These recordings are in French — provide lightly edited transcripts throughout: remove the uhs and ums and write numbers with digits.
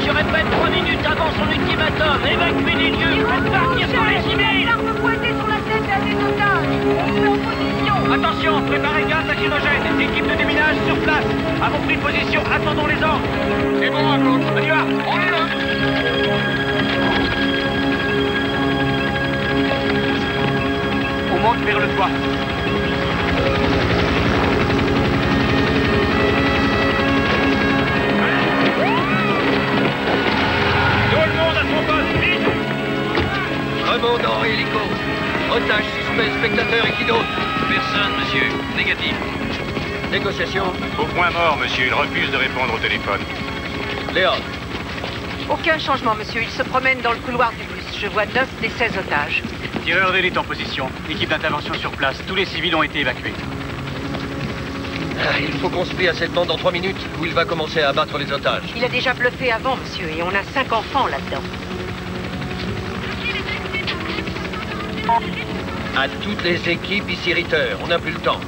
Je répète, 3 minutes avant son ultimatum. Évacuez les lieux. Faites partir sur les civils. L'arme pointée sur la tête d'un des otages. On se met en position. Attention, préparez gaz lacrymogène. Équipe de déminage sur place. Avons pris position, attendons les ordres. C'est bon, Apollo. On y va. On est là. On monte vers le toit. Tout le monde à son poste, vite. Commandant hélico. Otage suspect, spectateur et qui d'autre? Personne, monsieur. Négatif. Négociation. Au point mort, monsieur. Il refuse de répondre au téléphone. Léon. Aucun changement, monsieur. Il se promène dans le couloir du bus. Je vois 9 des 16 otages. Tireur d'élite en position. Équipe d'intervention sur place. Tous les civils ont été évacués. Il faut qu'on se plie à cette bande dans 3 minutes, où il va commencer à abattre les otages. Il a déjà bluffé avant, monsieur, et on a 5 enfants là-dedans. À toutes les équipes ici Ritter, on n'a plus le temps.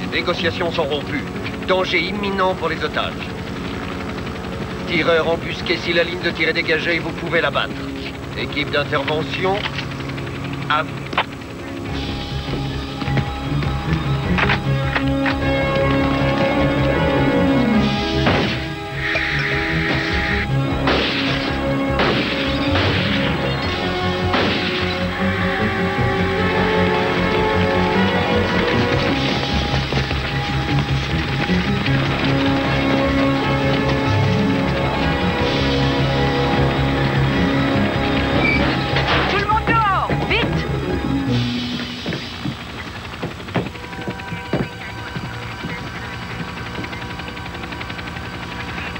Les négociations sont rompues. Danger imminent pour les otages. Tireur embusqué, si la ligne de tir est dégagée, vous pouvez la battre. Équipe d'intervention, à vous.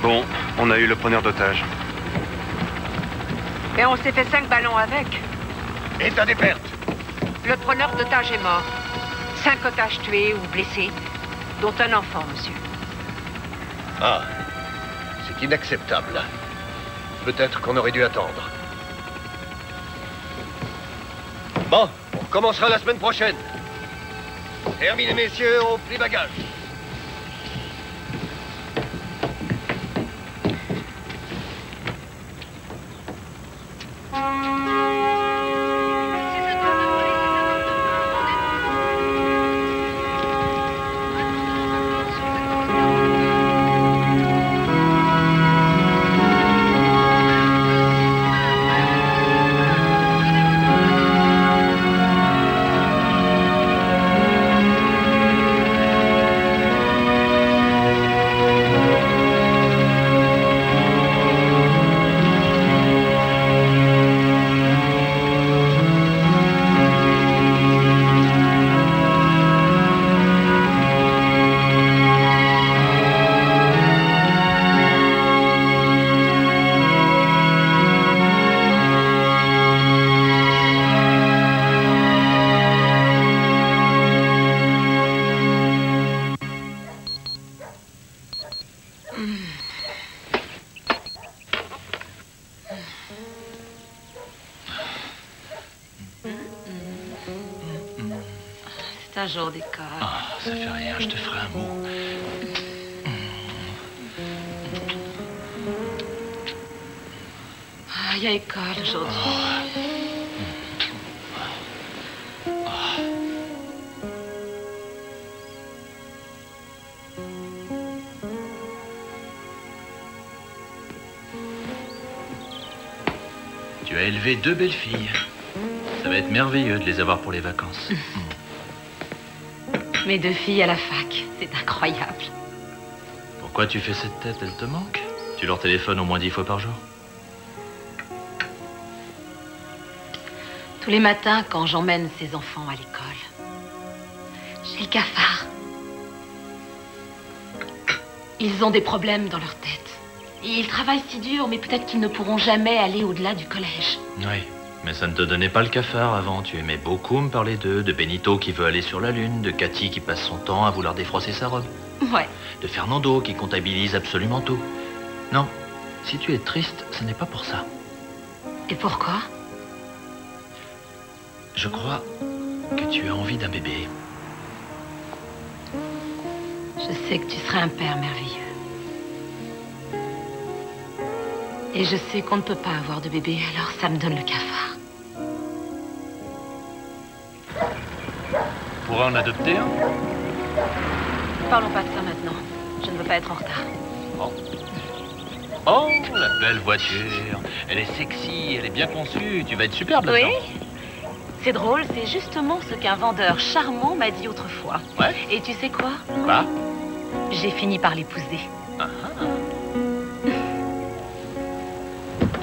Bon, on a eu le preneur d'otage. Et on s'est fait 5 ballons avec. État des pertes. Le preneur d'otages est mort. 5 otages tués ou blessés, dont un enfant, monsieur. Ah, c'est inacceptable. Peut-être qu'on aurait dû attendre. Bon, on recommencera la semaine prochaine. Terminez, messieurs, au pli bagage. C'est un jour d'école. Ah, ça fait rien, je te ferai un mot. Ah, il y a école aujourd'hui. Tu as élevé 2 belles filles. Ça va être merveilleux de les avoir pour les vacances. Mes 2 filles à la fac, c'est incroyable. Pourquoi tu fais cette tête? Elle te manque? Tu leur téléphones au moins 10 fois par jour? Tous les matins, quand j'emmène ces enfants à l'école, j'ai le cafard. Ils ont des problèmes dans leur tête. Ils travaillent si dur, mais peut-être qu'ils ne pourront jamais aller au-delà du collège. Oui, mais ça ne te donnait pas le cafard avant. Tu aimais beaucoup me parler d'eux, de Benito qui veut aller sur la Lune, de Cathy qui passe son temps à vouloir défroisser sa robe. Ouais. De Fernando qui comptabilise absolument tout. Non, si tu es triste, ce n'est pas pour ça. Et pourquoi? Je crois que tu as envie d'un bébé. Je sais que tu serais un père merveilleux. Et je sais qu'on ne peut pas avoir de bébé, alors ça me donne le cafard. On pourrait en adopter un? Parlons pas de ça maintenant. Je ne veux pas être en retard. Oh, la belle voiture. Elle est sexy, elle est bien conçue. Tu vas être superbe là-dedans. Oui. C'est drôle, c'est justement ce qu'un vendeur charmant m'a dit autrefois. Ouais. Et tu sais quoi? Quoi? J'ai fini par l'épouser.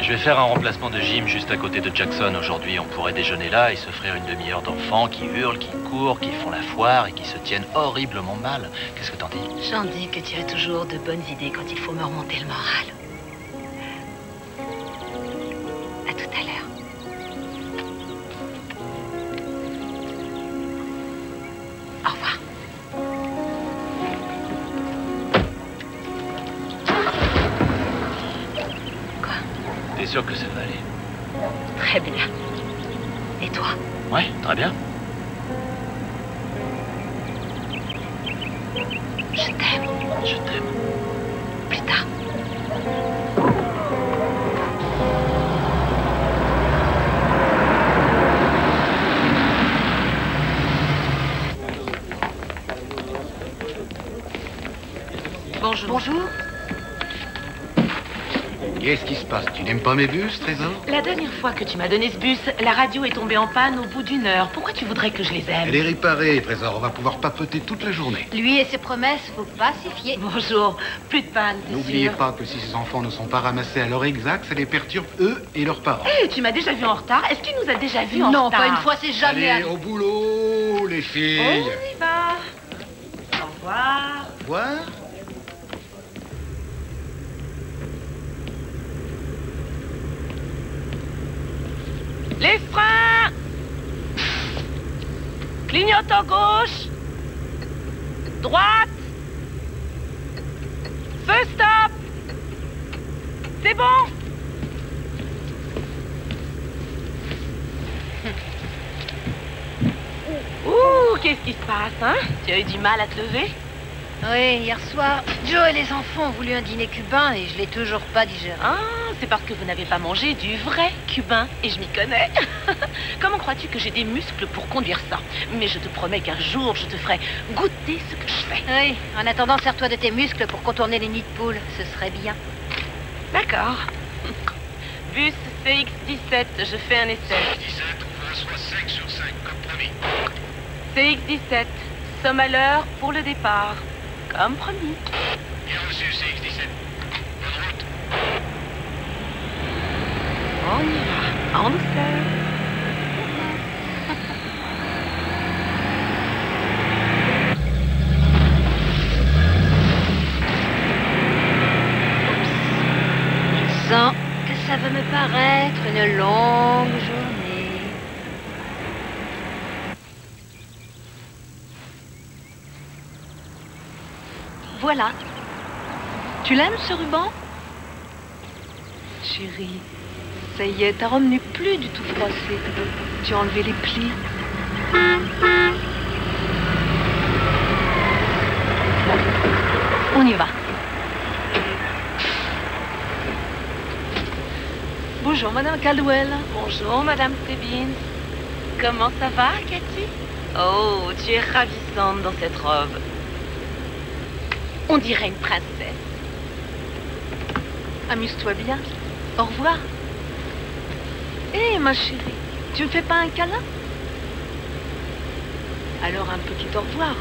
Je vais faire un remplacement de gym juste à côté de Jackson aujourd'hui. On pourrait déjeuner là et s'offrir une demi-heure d'enfants qui hurlent, qui courent, qui font la foire et qui se tiennent horriblement mal. Qu'est-ce que t'en dis? J'en dis que tu as toujours de bonnes idées quand il faut me remonter le moral. À tout à l'heure. Au revoir. Quoi? T'es sûr que ça va aller? Très bien. Et toi? Ouais, très bien. Je t'aime. Je t'aime. Plus tard. Bonjour. Bonjour. Qu'est-ce qui se passe? Tu n'aimes pas mes bus, Trésor? La dernière fois que tu m'as donné ce bus, la radio est tombée en panne au bout d'une heure. Pourquoi tu voudrais que je les aime? Elle est réparée, Trésor. On va pouvoir papoter toute la journée. Lui et ses promesses, faut pas s'y fier. Bonjour. Plus de panne, t'es N'oubliez sûr? pas que si ces enfants ne sont pas ramassés à l'heure exacte, ça les perturbe eux et leurs parents. Hé, tu m'as déjà vu en retard? Est-ce qu'il nous a déjà vus en retard? Non, pas une fois, c'est jamais Allez, arrivé. au boulot, les filles. On y va. Au revoir. Au revoir. Les freins! Clignote à gauche! Droite! Feu stop! C'est bon! Ouh, qu'est-ce qui se passe, hein? Tu as eu du mal à te lever? Oui, hier soir, Joe et les enfants ont voulu un dîner cubain et je l'ai toujours pas digéré. Ah, c'est parce que vous n'avez pas mangé du vrai cubain, et je m'y connais. Comment crois-tu que j'ai des muscles pour conduire ça? Mais je te promets qu'un jour, je te ferai goûter ce que je fais. Oui, en attendant, sers-toi de tes muscles pour contourner les nids de poules, ce serait bien. D'accord. Bus CX-17, je fais un essai. CX-17, on reçoit 5 sur 5, comme promis. CX-17, somme à l'heure pour le départ. Comme promis. Bien reçu, CX-17. Bonne route. On y va, en douceur. Je sens que ça va me paraître une longue journée. Voilà. Tu l'aimes, ce ruban? Chérie, ça y est, ta robe n'est plus du tout froissée. Tu as enlevé les plis. On y va. Bonjour, Madame Caldwell. Bonjour, Madame Stebbins. Comment ça va, Cathy? Oh, tu es ravissante dans cette robe. On dirait une princesse. Amuse-toi bien. Au revoir. Hé, ma chérie, tu me fais pas un câlin? Alors un petit au revoir.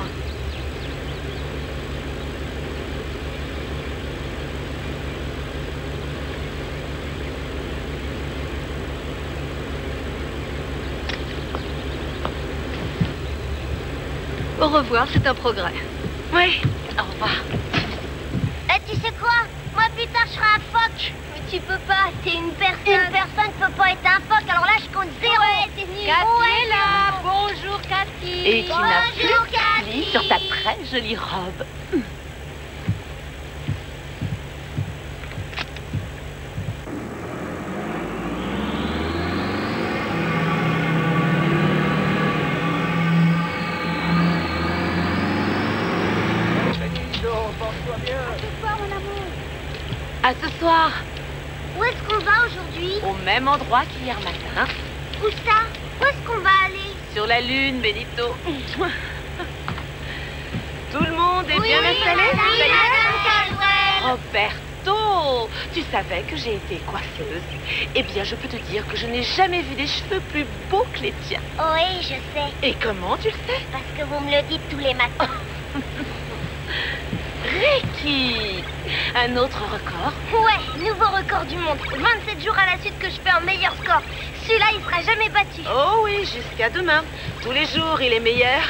Au revoir, c'est un progrès. Oui, au revoir. Tu sais quoi? Moi plus tard je serai un phoque. Mais tu peux pas, t'es une personne. Une personne peut pas être un phoque, alors là je compte 0. Ouais, c'est nul. Cathy est là. Bonjour, Cathy. Et qui n'a plus Bonjour, de plis Cathy. sur ta très jolie robe. Ce soir, mon amour. À ce soir. Où est-ce qu'on va aujourd'hui? Au même endroit qu'hier matin. Où ça? Où est-ce qu'on va aller? Sur la Lune, Benito. Tout le monde est bien installé? Oui, Ça y est? Madame Caldwell. Roberto, tu savais que j'ai été coiffeuse. Eh bien, je peux te dire que je n'ai jamais vu des cheveux plus beaux que les tiens. Oui, je sais. Et comment tu le sais? Parce que vous me le dites tous les matins. Ricky, un autre record? Ouais, nouveau record du monde. 27 jours à la suite que je fais un meilleur score. Celui-là, il sera jamais battu. Oh oui, jusqu'à demain. Tous les jours, il est meilleur.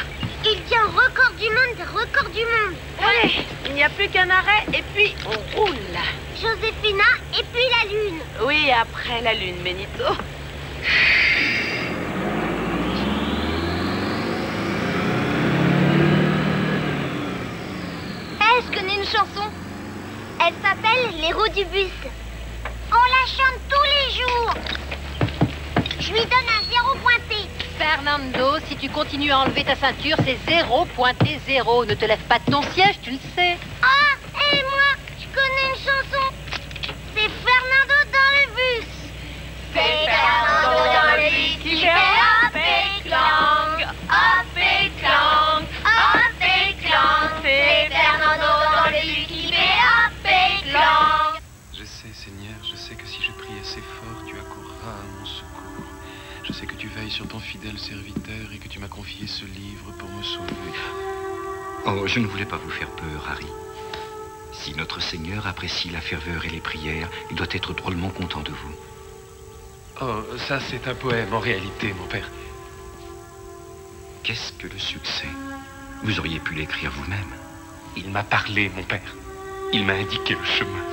Il tient record du monde, record du monde. Allez, il n'y a plus qu'un arrêt et puis on roule. Joséphina et puis la Lune. Oui, après la Lune, Benito. Je connais une chanson. Elle s'appelle Les roues du bus. On la chante tous les jours. Je lui donne un 0 pointé. Fernando, si tu continues à enlever ta ceinture, c'est 0 pointé 0. Ne te lève pas de ton siège, tu le sais. Ah, et moi, je connais une chanson. C'est Fernando dans le bus. C'est Fernando dans le bus qui fait hop et clang, hop et clang, hop et clang. C'est Fernando dans le bus qui fait hop et clang. Je sais, Seigneur, je sais que si je prie assez fort, tu accourras à mon secours. Je sais que tu veilles sur ton fidèle serviteur et que tu m'as confié ce livre pour me sauver. Oh, je ne voulais pas vous faire peur, Harry. Si notre Seigneur apprécie la ferveur et les prières, il doit être drôlement content de vous. Oh, ça c'est un poème en réalité, mon père. Qu'est-ce que le succès? Vous auriez pu l'écrire vous-même. Il m'a parlé, mon père. Il m'a indiqué le chemin.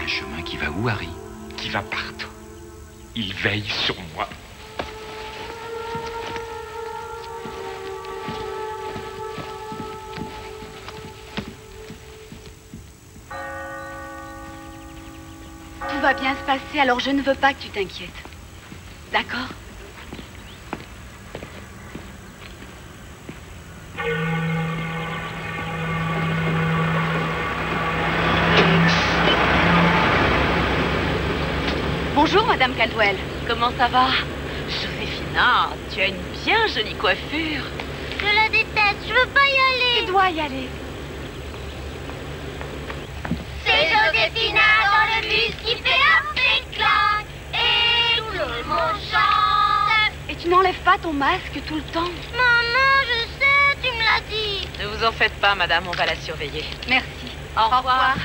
Un chemin qui va où, Harry? Qui va partout. Il veille sur moi. Tout va bien se passer, alors je ne veux pas que tu t'inquiètes. D'accord? Bonjour, Madame Caldwell. Comment ça va? Joséphina, tu as une bien jolie coiffure. Je la déteste, je veux pas y aller. Tu dois y aller. C'est Joséphina dans le bus qui fait hop et clang. Et tout le monde chante. Et tu n'enlèves pas ton masque tout le temps? Maman, je sais, tu me l'as dit. Ne vous en faites pas, madame, on va la surveiller. Merci. Au revoir.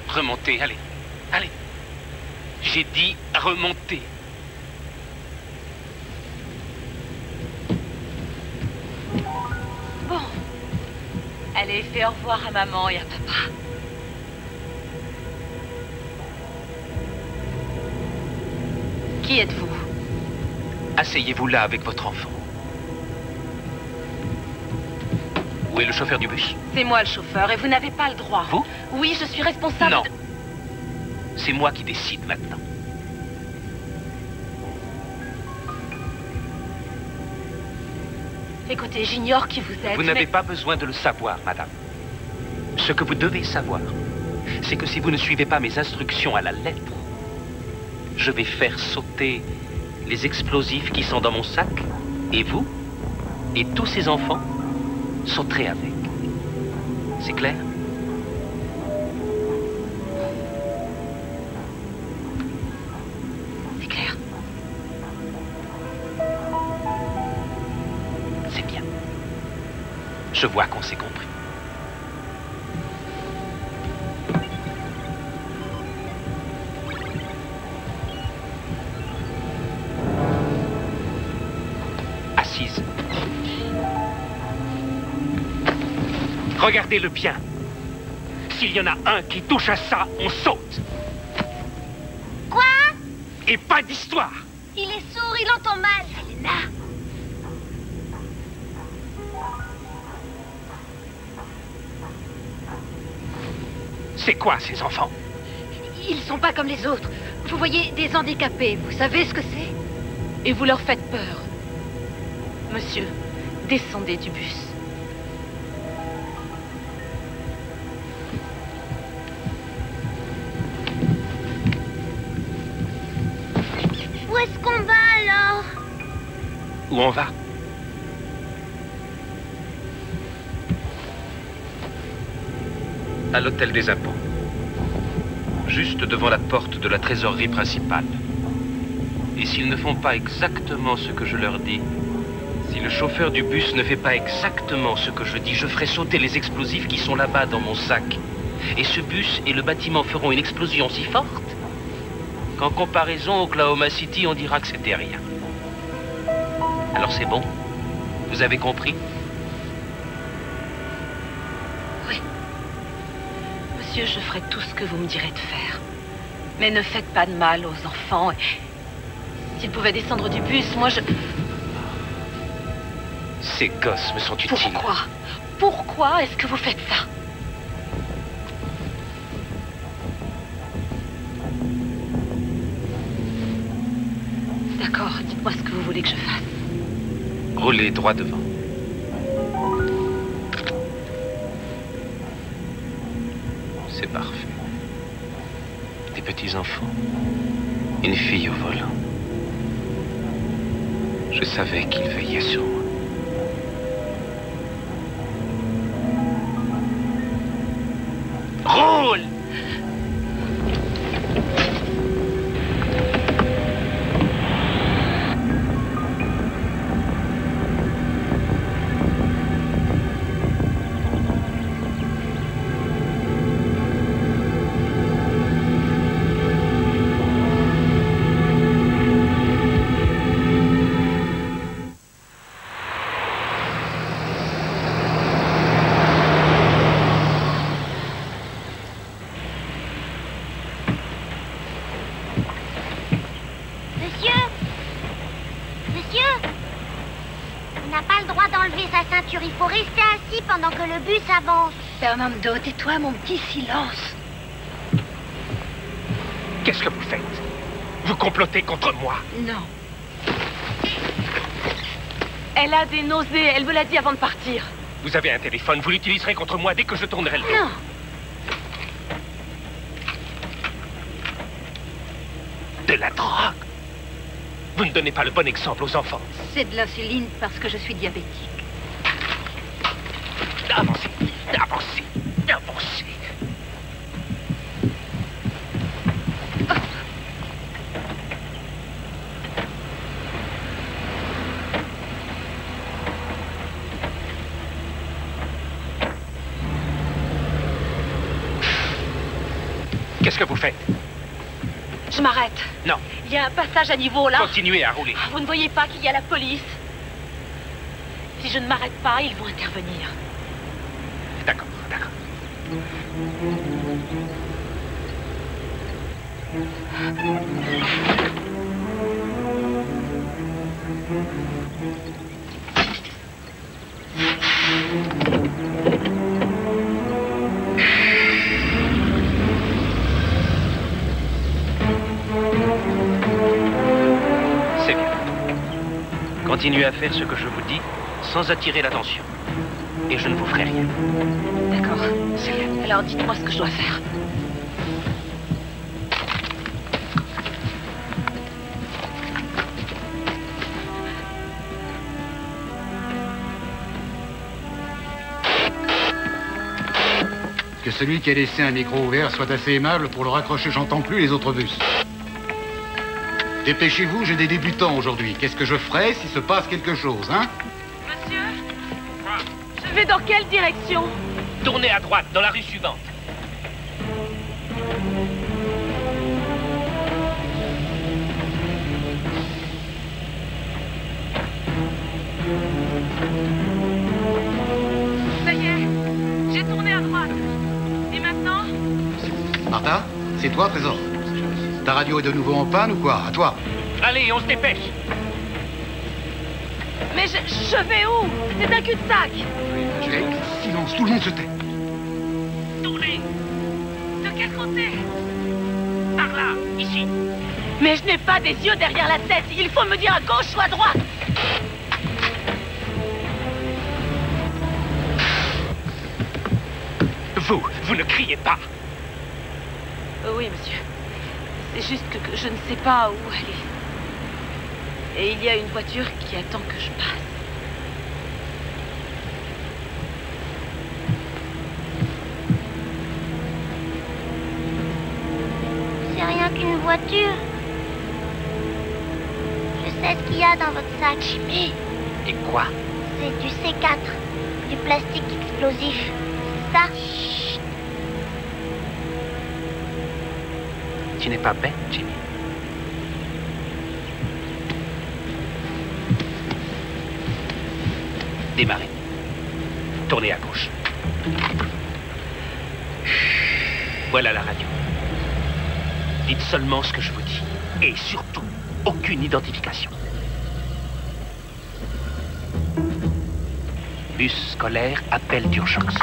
Remontez, allez. Allez. J'ai dit remontez. Bon. Allez, fais au revoir à maman et à papa. Qui êtes-vous? Asseyez-vous là avec votre enfant. Où est le chauffeur du bus? C'est moi le chauffeur et vous n'avez pas le droit. Vous? Oui, je suis responsable. Non. C'est moi qui décide maintenant. Écoutez, j'ignore qui vous êtes. Vous n'avez pas besoin de le savoir, madame. Ce que vous devez savoir, c'est que si vous ne suivez pas mes instructions à la lettre, je vais faire sauter les explosifs qui sont dans mon sac, et vous, et tous ces enfants, sauterez avec. C'est clair? C'est clair. C'est bien. Je vois qu'on s'est compris. Assise. Regardez-le bien. S'il y en a un qui touche à ça, on saute. Quoi? Et pas d'histoire. Il est sourd, il entend mal. Selena. C'est quoi ces enfants? Ils sont pas comme les autres. Vous voyez, des handicapés, vous savez ce que c'est? Et vous leur faites peur. Monsieur, descendez du bus. où on va? À l'hôtel des impôts. Juste devant la porte de la trésorerie principale. Et s'ils ne font pas exactement ce que je leur dis, si le chauffeur du bus ne fait pas exactement ce que je dis, je ferai sauter les explosifs qui sont là-bas dans mon sac. Et ce bus et le bâtiment feront une explosion si forte qu'en comparaison Oklahoma City, on dira que c'était rien. Alors c'est bon? Vous avez compris? Oui. Monsieur, je ferai tout ce que vous me direz de faire. Mais ne faites pas de mal aux enfants. S'ils pouvaient descendre du bus, moi je... Ces gosses me sont utiles. Pourquoi? Pourquoi est-ce que vous faites ça? D'accord, dites-moi ce que vous voulez que je fasse. Roulez droit devant. C'est parfait. Des petits-enfants. Une fille au volant. Je savais qu'il veillait sur moi. Roule! Il faut rester assis pendant que le bus avance. Fernando, tais-toi, mon petit silence. Qu'est-ce que vous faites? Vous complotez contre moi? Non. Elle a des nausées, elle me l'a dit avant de partir. Vous avez un téléphone, vous l'utiliserez contre moi dès que je tournerai le dos. Non. De la drogue? Vous ne donnez pas le bon exemple aux enfants. C'est de l'insuline parce que je suis diabétique. Avancez, avancez, avancez. Qu'est-ce que vous faites? Je m'arrête. Non. Il y a un passage à niveau là. Continuez à rouler. Vous ne voyez pas qu'il y a la police? Si je ne m'arrête pas, ils vont intervenir. D'accord, d'accord. C'est bien. Continuez à faire ce que je vous dis sans attirer l'attention. Et je ne vous ferai rien. D'accord. Alors dites-moi ce que je dois faire. Que celui qui a laissé un micro ouvert soit assez aimable pour le raccrocher, j'entends plus les autres bus. Dépêchez-vous, j'ai des débutants aujourd'hui. Qu'est-ce que je ferai s'il se passe quelque chose, hein? Monsieur? Je vais dans quelle direction? Tournez à droite, dans la rue suivante. Ça y est, j'ai tourné à droite. Et maintenant? Martha, c'est toi, Trésor. Ta radio est de nouveau en panne ou quoi? À toi. Allez, on se dépêche. Mais je vais où? C'est un cul-de-sac. Silence, tout le monde se tait. Tournez. De quel côté? Par là, ici. Mais je n'ai pas des yeux derrière la tête. Il faut me dire à gauche ou à droite. Vous ne criez pas. Oui, monsieur. C'est juste que je ne sais pas où aller. Et il y a une voiture qui attend que je passe. C'est rien qu'une voiture. Je sais ce qu'il y a dans votre sac. Jimmy. Et quoi? C'est du C4, du plastique explosif. C'est ça? Chut. Tu n'es pas bête, Jimmy. Démarrez. Tournez à gauche. Voilà la radio. Dites seulement ce que je vous dis. Et surtout, aucune identification. Bus scolaire, appel d'urgence.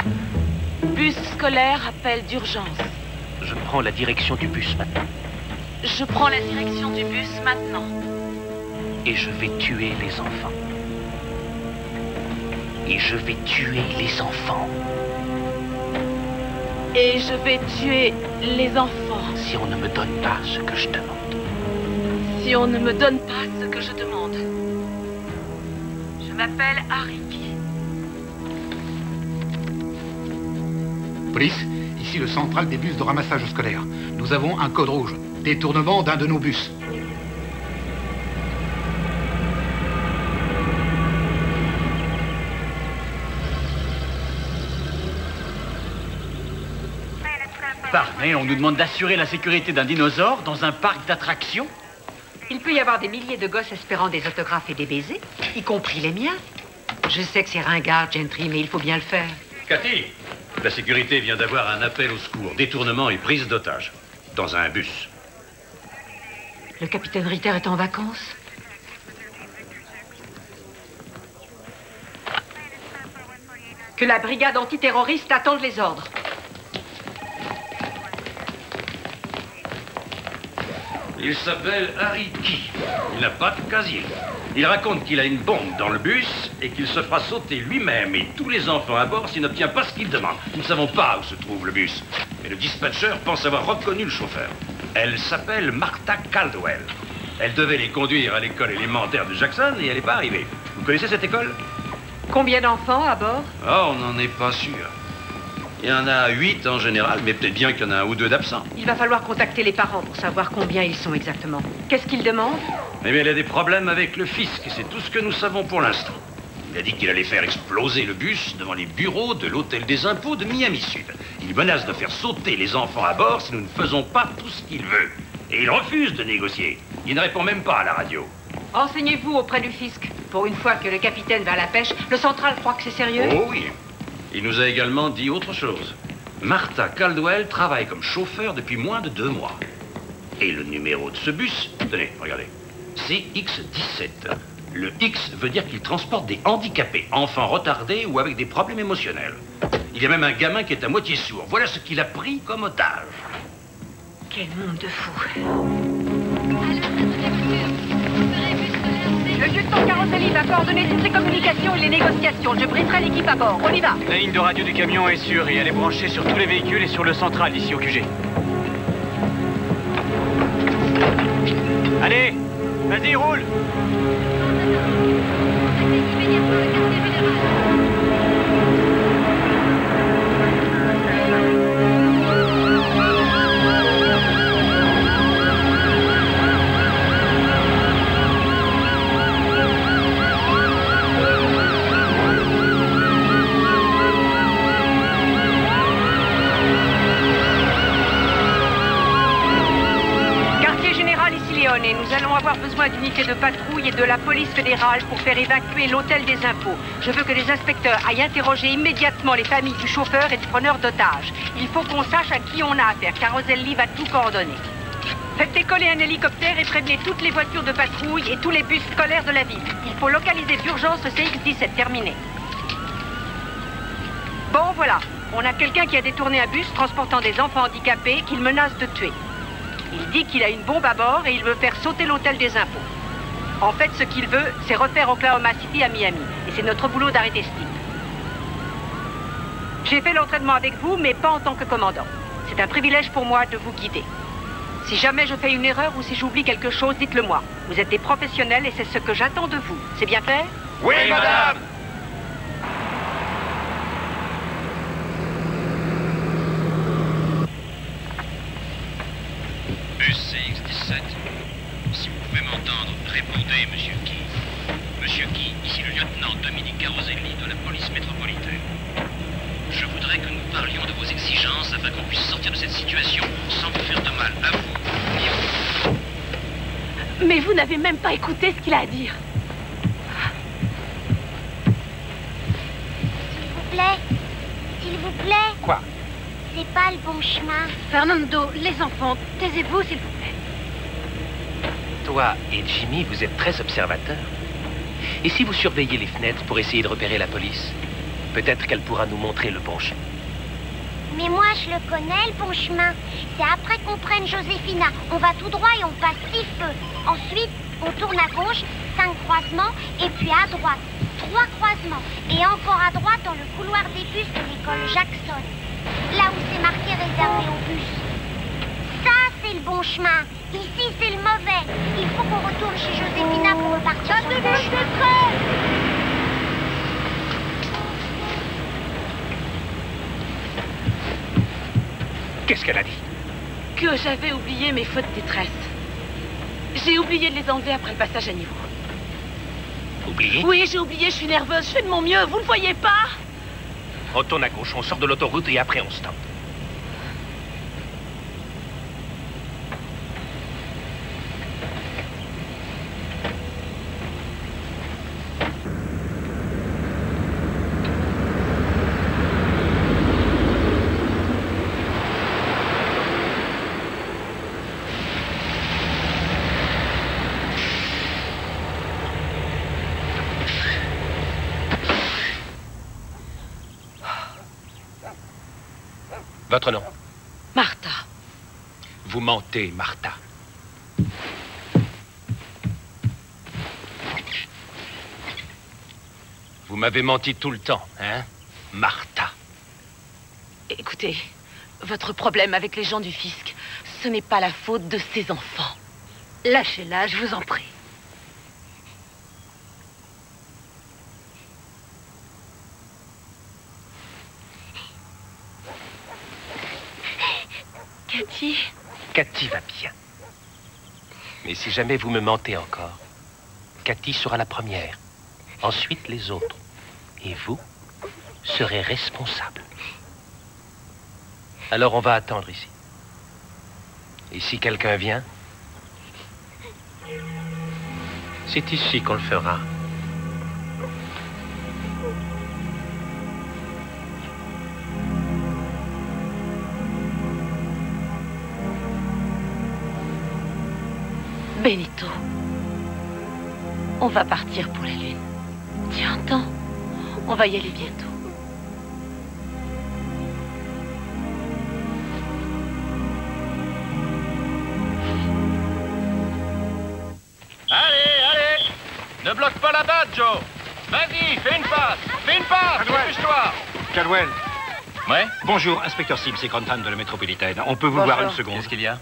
Bus scolaire, appel d'urgence. Je prends la direction du bus maintenant. Je prends la direction du bus maintenant. Et je vais tuer les enfants. Et je vais tuer les enfants. Et je vais tuer les enfants. Si on ne me donne pas ce que je demande. Si on ne me donne pas ce que je demande. Je m'appelle Hariki. Police, ici le central des bus de ramassage scolaire. Nous avons un code rouge. Détournement d'un de nos bus. Pardon, on nous demande d'assurer la sécurité d'un dinosaure dans un parc d'attractions? Il peut y avoir des milliers de gosses espérant des autographes et des baisers, y compris les miens. Je sais que c'est ringard, Gentry, mais il faut bien le faire. Cathy, la sécurité vient d'avoir un appel au secours, détournement et prise d'otage, dans un bus. Le capitaine Ritter est en vacances? Que la brigade antiterroriste attende les ordres. Il s'appelle Hariki. Il n'a pas de casier. Il raconte qu'il a une bombe dans le bus et qu'il se fera sauter lui-même et tous les enfants à bord s'il n'obtient pas ce qu'il demande. Nous ne savons pas où se trouve le bus. Mais le dispatcher pense avoir reconnu le chauffeur. Elle s'appelle Martha Caldwell. Elle devait les conduire à l'école élémentaire de Jackson et elle n'est pas arrivée. Vous connaissez cette école? Combien d'enfants à bord? Oh, on n'en est pas sûr. Il y en a 8 en général, mais peut-être bien qu'il y en a 1 ou 2 d'absents. Il va falloir contacter les parents pour savoir combien ils sont exactement. Qu'est-ce qu'ils demandent? Eh bien, il a des problèmes avec le fisc, et c'est tout ce que nous savons pour l'instant. Il a dit qu'il allait faire exploser le bus devant les bureaux de l'hôtel des impôts de Miami Sud. Il menace de faire sauter les enfants à bord si nous ne faisons pas tout ce qu'il veut. Et il refuse de négocier. Il ne répond même pas à la radio. Renseignez-vous auprès du fisc. Pour une fois que le capitaine va à la pêche, le central croit que c'est sérieux? Oh oui. Il nous a également dit autre chose. Martha Caldwell travaille comme chauffeur depuis moins de 2 mois. Et le numéro de ce bus, tenez, regardez, c'est X17. Le X veut dire qu'il transporte des handicapés, enfants retardés ou avec des problèmes émotionnels. Il y a même un gamin qui est à moitié sourd. Voilà ce qu'il a pris comme otage. Quel monde de fous. Le lieutenant Caroselli va coordonner toutes les communications et les négociations. Je briserai l'équipe à bord. On y va. La ligne de radio du camion est sûre et elle est branchée sur tous les véhicules et sur le central ici au QG. Allez, vas-y, roule. Et nous allons avoir besoin d'unités de patrouille et de la police fédérale pour faire évacuer l'hôtel des impôts. Je veux que les inspecteurs aillent interroger immédiatement les familles du chauffeur et du preneur d'otages. Il faut qu'on sache à qui on a affaire. Caroselli va tout coordonner. Faites décoller un hélicoptère et prévenez toutes les voitures de patrouille et tous les bus scolaires de la ville. Il faut localiser d'urgence le CX-17. Terminé. Bon, voilà. On a quelqu'un qui a détourné un bus transportant des enfants handicapés qu'il menace de tuer. Il dit qu'il a une bombe à bord et il veut faire sauter l'hôtel des impôts. En fait, ce qu'il veut, c'est refaire Oklahoma City à Miami. Et c'est notre boulot d'arrêter ce type. J'ai fait l'entraînement avec vous, mais pas en tant que commandant. C'est un privilège pour moi de vous guider. Si jamais je fais une erreur ou si j'oublie quelque chose, dites-le moi. Vous êtes des professionnels et c'est ce que j'attends de vous. C'est bien clair? Oui, madame. Bus CX-17. Si vous pouvez m'entendre, répondez, monsieur Key. Monsieur Key, ici le lieutenant Dominique Caroselli de la police métropolitaine. Je voudrais que nous parlions de vos exigences afin qu'on puisse sortir de cette situation sans vous faire de mal à vous ni aux autres. Mais vous n'avez même pas écouté ce qu'il a à dire. S'il vous plaît. Quoi? C'est pas le bon chemin. Fernando, les enfants, taisez-vous, s'il vous plaît. Toi et Jimmy, vous êtes très observateurs. Et si vous surveillez les fenêtres pour essayer de repérer la police, peut-être qu'elle pourra nous montrer le bon chemin. Mais moi, je le connais, le bon chemin. C'est après qu'on prenne Josefina. On va tout droit et on passe 6 feux. Ensuite, on tourne à gauche, 5 croisements, et puis à droite, 3 croisements. Et encore à droite dans le couloir des bus de l'école Jackson. Là où c'est marqué réservé aux bus. Ça, c'est le bon chemin. Ici, c'est le mauvais. Il faut qu'on retourne chez Josefina pour repartir sur le bon chemin. Qu'est-ce qu'elle a dit? Que j'avais oublié mes fautes de détresse. J'ai oublié de les enlever après le passage à niveau. Oublié? Oui, j'ai oublié, je suis nerveuse, je fais de mon mieux, vous le voyez pas? On tourne à gauche, on sort de l'autoroute et après on stoppe. Votre nom? Martha. Vous mentez, Martha. Vous m'avez menti tout le temps, hein, Martha? Écoutez, votre problème avec les gens du fisc, ce n'est pas la faute de ces enfants. Lâchez-la, je vous en prie. Cathy? Cathy va bien. Mais si jamais vous me mentez encore, Cathy sera la première, ensuite les autres. Et vous serez responsable. Alors on va attendre ici. Et si quelqu'un vient, c'est ici qu'on le fera. Benito, on va partir pour la Lune. Tu entends? On va y aller bientôt. Allez, ne bloque pas la batte, Joe. Vas-y, fais une passe, dépêche-toi. Caldwell. Ouais? Bonjour, inspecteur Sims et Grantham de la métropolitaine. On peut vous voir une seconde? Qu'est-ce qu'il y a?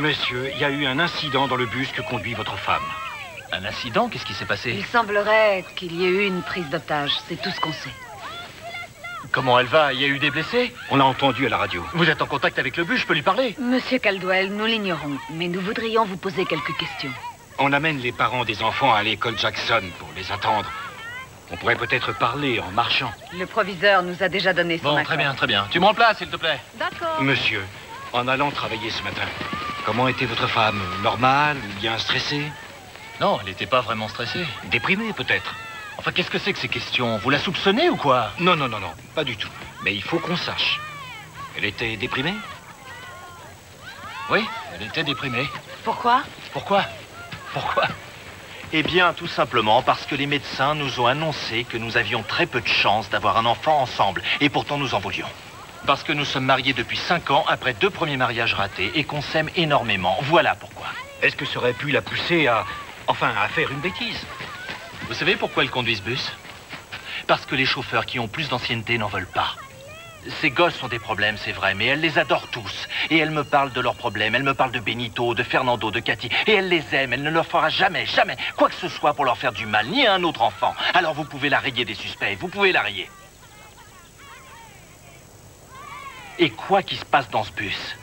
Monsieur, il y a eu un incident dans le bus que conduit votre femme. Un incident? Qu'est-ce qui s'est passé? Il semblerait qu'il y ait eu une prise d'otage. C'est tout ce qu'on sait. Comment elle va? Il y a eu des blessés? On l'a entendu à la radio. Vous êtes en contact avec le bus, je peux lui parler? Monsieur Caldwell, nous l'ignorons, mais nous voudrions vous poser quelques questions. On amène les parents des enfants à l'école Jackson pour les attendre. On pourrait peut-être parler en marchant. Le proviseur nous a déjà donné son accord. Bon, très bien. Tu me remplaces, s'il te plaît. D'accord. Monsieur, en allant travailler ce matin, comment était votre femme? Normale ou bien stressée? Non, elle n'était pas vraiment stressée. Déprimée, peut-être. Enfin, qu'est-ce que c'est que ces questions? Vous la soupçonnez ou quoi? Non, pas du tout. Mais il faut qu'on sache. Elle était déprimée? Oui, elle était déprimée. Pourquoi? Pourquoi? Eh bien, tout simplement parce que les médecins nous ont annoncé que nous avions très peu de chances d'avoir un enfant ensemble. Et pourtant, nous en voulions. Parce que nous sommes mariés depuis 5 ans, après 2 premiers mariages ratés, et qu'on s'aime énormément. Voilà pourquoi. Est-ce que ça aurait pu la pousser à faire une bêtise? Vous savez pourquoi elle conduit ce bus? Parce que les chauffeurs qui ont plus d'ancienneté n'en veulent pas. Ces gosses sont des problèmes, c'est vrai, mais elle les adore tous. Et elle me parle de leurs problèmes, elle me parle de Benito, de Fernando, de Cathy. Et elle les aime, elle ne leur fera jamais, jamais quoi que ce soit pour leur faire du mal, ni à un autre enfant. Alors vous pouvez la rayer des suspects, vous pouvez la rayer. Et quoi qu'il se passe dans ce bus,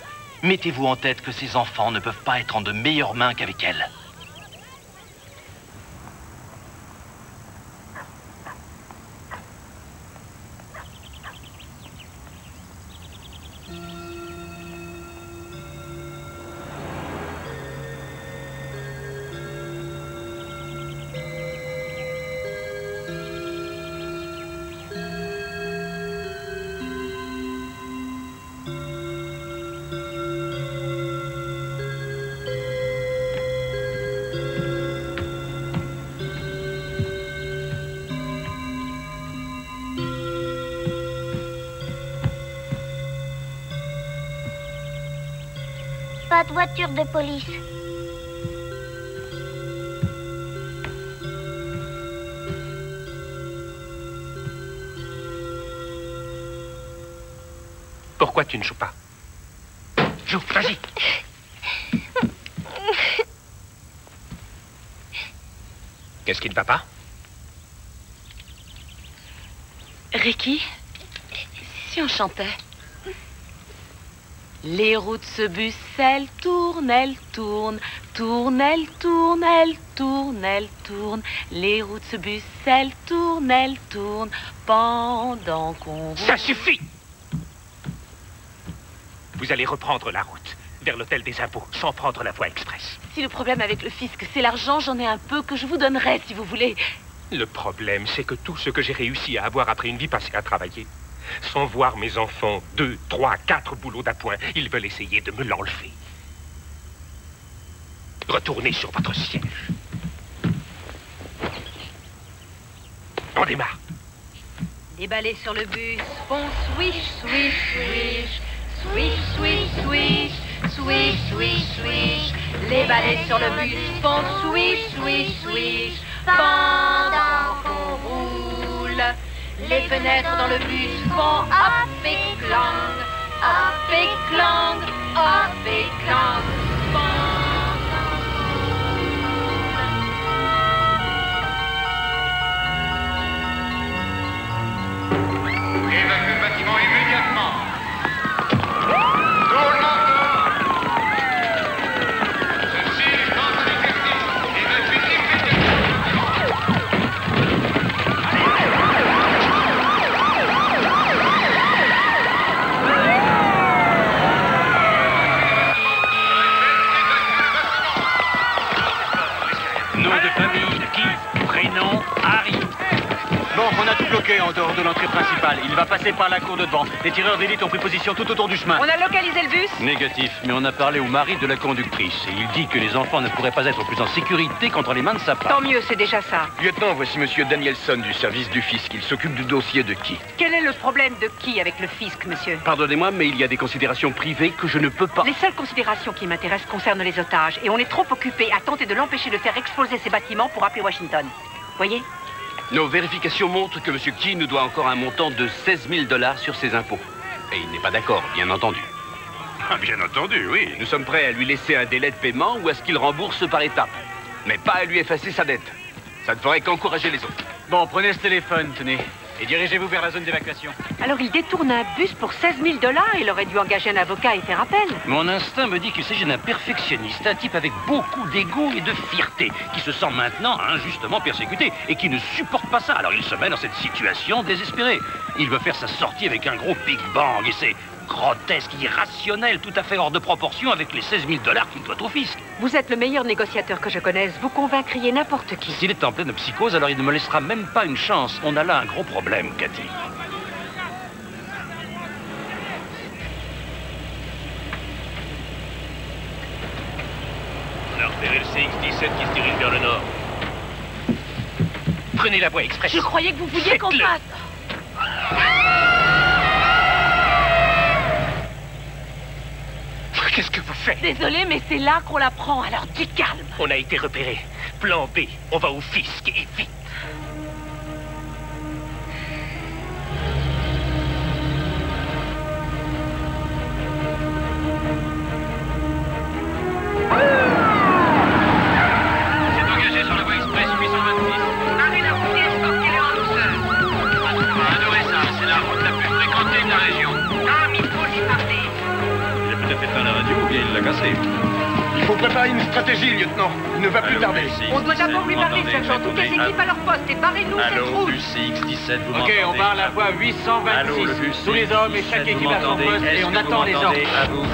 mettez-vous en tête que ces enfants ne peuvent pas être en de meilleures mains qu'avec elle. Pas de voiture de police. Pourquoi tu ne joues pas? Joue, vas-y. Qu'est-ce qui ne va pas? Ricky, si on chantait. Les roues de ce bus, elles tournent, elles tournent, tournent, elles tournent, elles tournent, elles tournent. Les roues de ce bus, elles tournent, pendant qu'on roule. Ça suffit! Vous allez reprendre la route, vers l'hôtel des impôts, sans prendre la voie express. Si le problème avec le fisc, c'est l'argent, j'en ai un peu que je vous donnerai, si vous voulez. Le problème, c'est que tout ce que j'ai réussi à avoir après une vie passée à travailler, sans voir mes enfants 2, 3, 4 boulots d'appoint, ils veulent essayer de me l'enlever. Retournez sur votre siège. On démarre. Les balais sur le bus font swish, swish, swish. Swish, swish, swish. Swish, swish, swish. Les balais sur le bus font swish, swish, swish. Pendant qu'on roule. Les fenêtres dans le bus font hop et clang, hop et clang, hop et clang. Évacue le bâtiment immédiatement. Tout le monde dehors. Ceci est dans un exercice. Évacue immédiatement. Nom de famille, qui? Prénom, Harry. Bon, on a tout bloqué en dehors de l'entrée principale. Il va passer par la cour de devant. Les tireurs d'élite ont pris position tout autour du chemin. On a localisé le bus? Négatif, mais on a parlé au mari de la conductrice et il dit que les enfants ne pourraient pas être plus en sécurité qu'entre les mains de sa femme. Tant mieux, c'est déjà ça. Lieutenant, voici monsieur Danielson du service du fisc. Il s'occupe du dossier de qui? Quel est le problème de qui avec le fisc, monsieur? Pardonnez-moi, mais il y a des considérations privées que je ne peux pas... Les seules considérations qui m'intéressent concernent les otages et on est trop occupé à tenter de l'empêcher de faire exploser ces bâtiments pour appeler Washington. Voyez? Nos vérifications montrent que M. Key nous doit encore un montant de 16 000 $ sur ses impôts. Et il n'est pas d'accord, bien entendu. Ah, bien entendu, oui. Nous sommes prêts à lui laisser un délai de paiement ou à ce qu'il rembourse par étapes. Mais pas à lui effacer sa dette. Ça ne ferait qu'encourager les autres. Bon, prenez ce téléphone, tenez. Et dirigez-vous vers la zone d'évacuation. Alors il détourne un bus pour 16 000 $. Il aurait dû engager un avocat et faire appel. Mon instinct me dit qu'il s'agit d'un perfectionniste, un type avec beaucoup d'ego et de fierté, qui se sent maintenant injustement persécuté et qui ne supporte pas ça. Alors il se met dans cette situation désespérée. Il veut faire sa sortie avec un gros Big Bang et c'est grotesque, irrationnel, tout à fait hors de proportion avec les 16 000 $ qu'il doit au fisc. Vous êtes le meilleur négociateur que je connaisse. Vous convaincriez n'importe qui. S'il est en pleine psychose, alors il ne me laissera même pas une chance. On a là un gros problème, Cathy. On a repéré le CX-17 qui se dirige vers le nord. Prenez la voie express. Je croyais que vous vouliez qu'on passe. Qu'est-ce que vous faites? Désolée, mais c'est là qu'on la prend, alors du calme. On a été repéré. Plan B, on va au fisc et vite. a fait à la radio ou bien il l'a cassé. Il faut préparer une stratégie, lieutenant. Il ne va plus tarder. On doit d'abord lui parler, sergent. Toutes les équipes à leur poste et barrez-nous cette Allô, route. bus CX-17, vous Ok, m'entendez? on barre la voie 826. Allô, le bus Tous les hommes et CX-17, chaque équipe vous à son m'entendez? poste et Est-ce on que attend vous les ordres. m'entendez? À vous.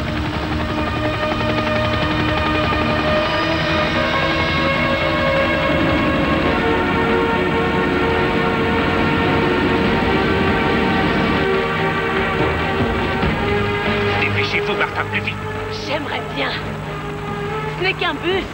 Dépêchez-vous, Martha, plus vite. J'aimerais bien. Ce n'est qu'un bus.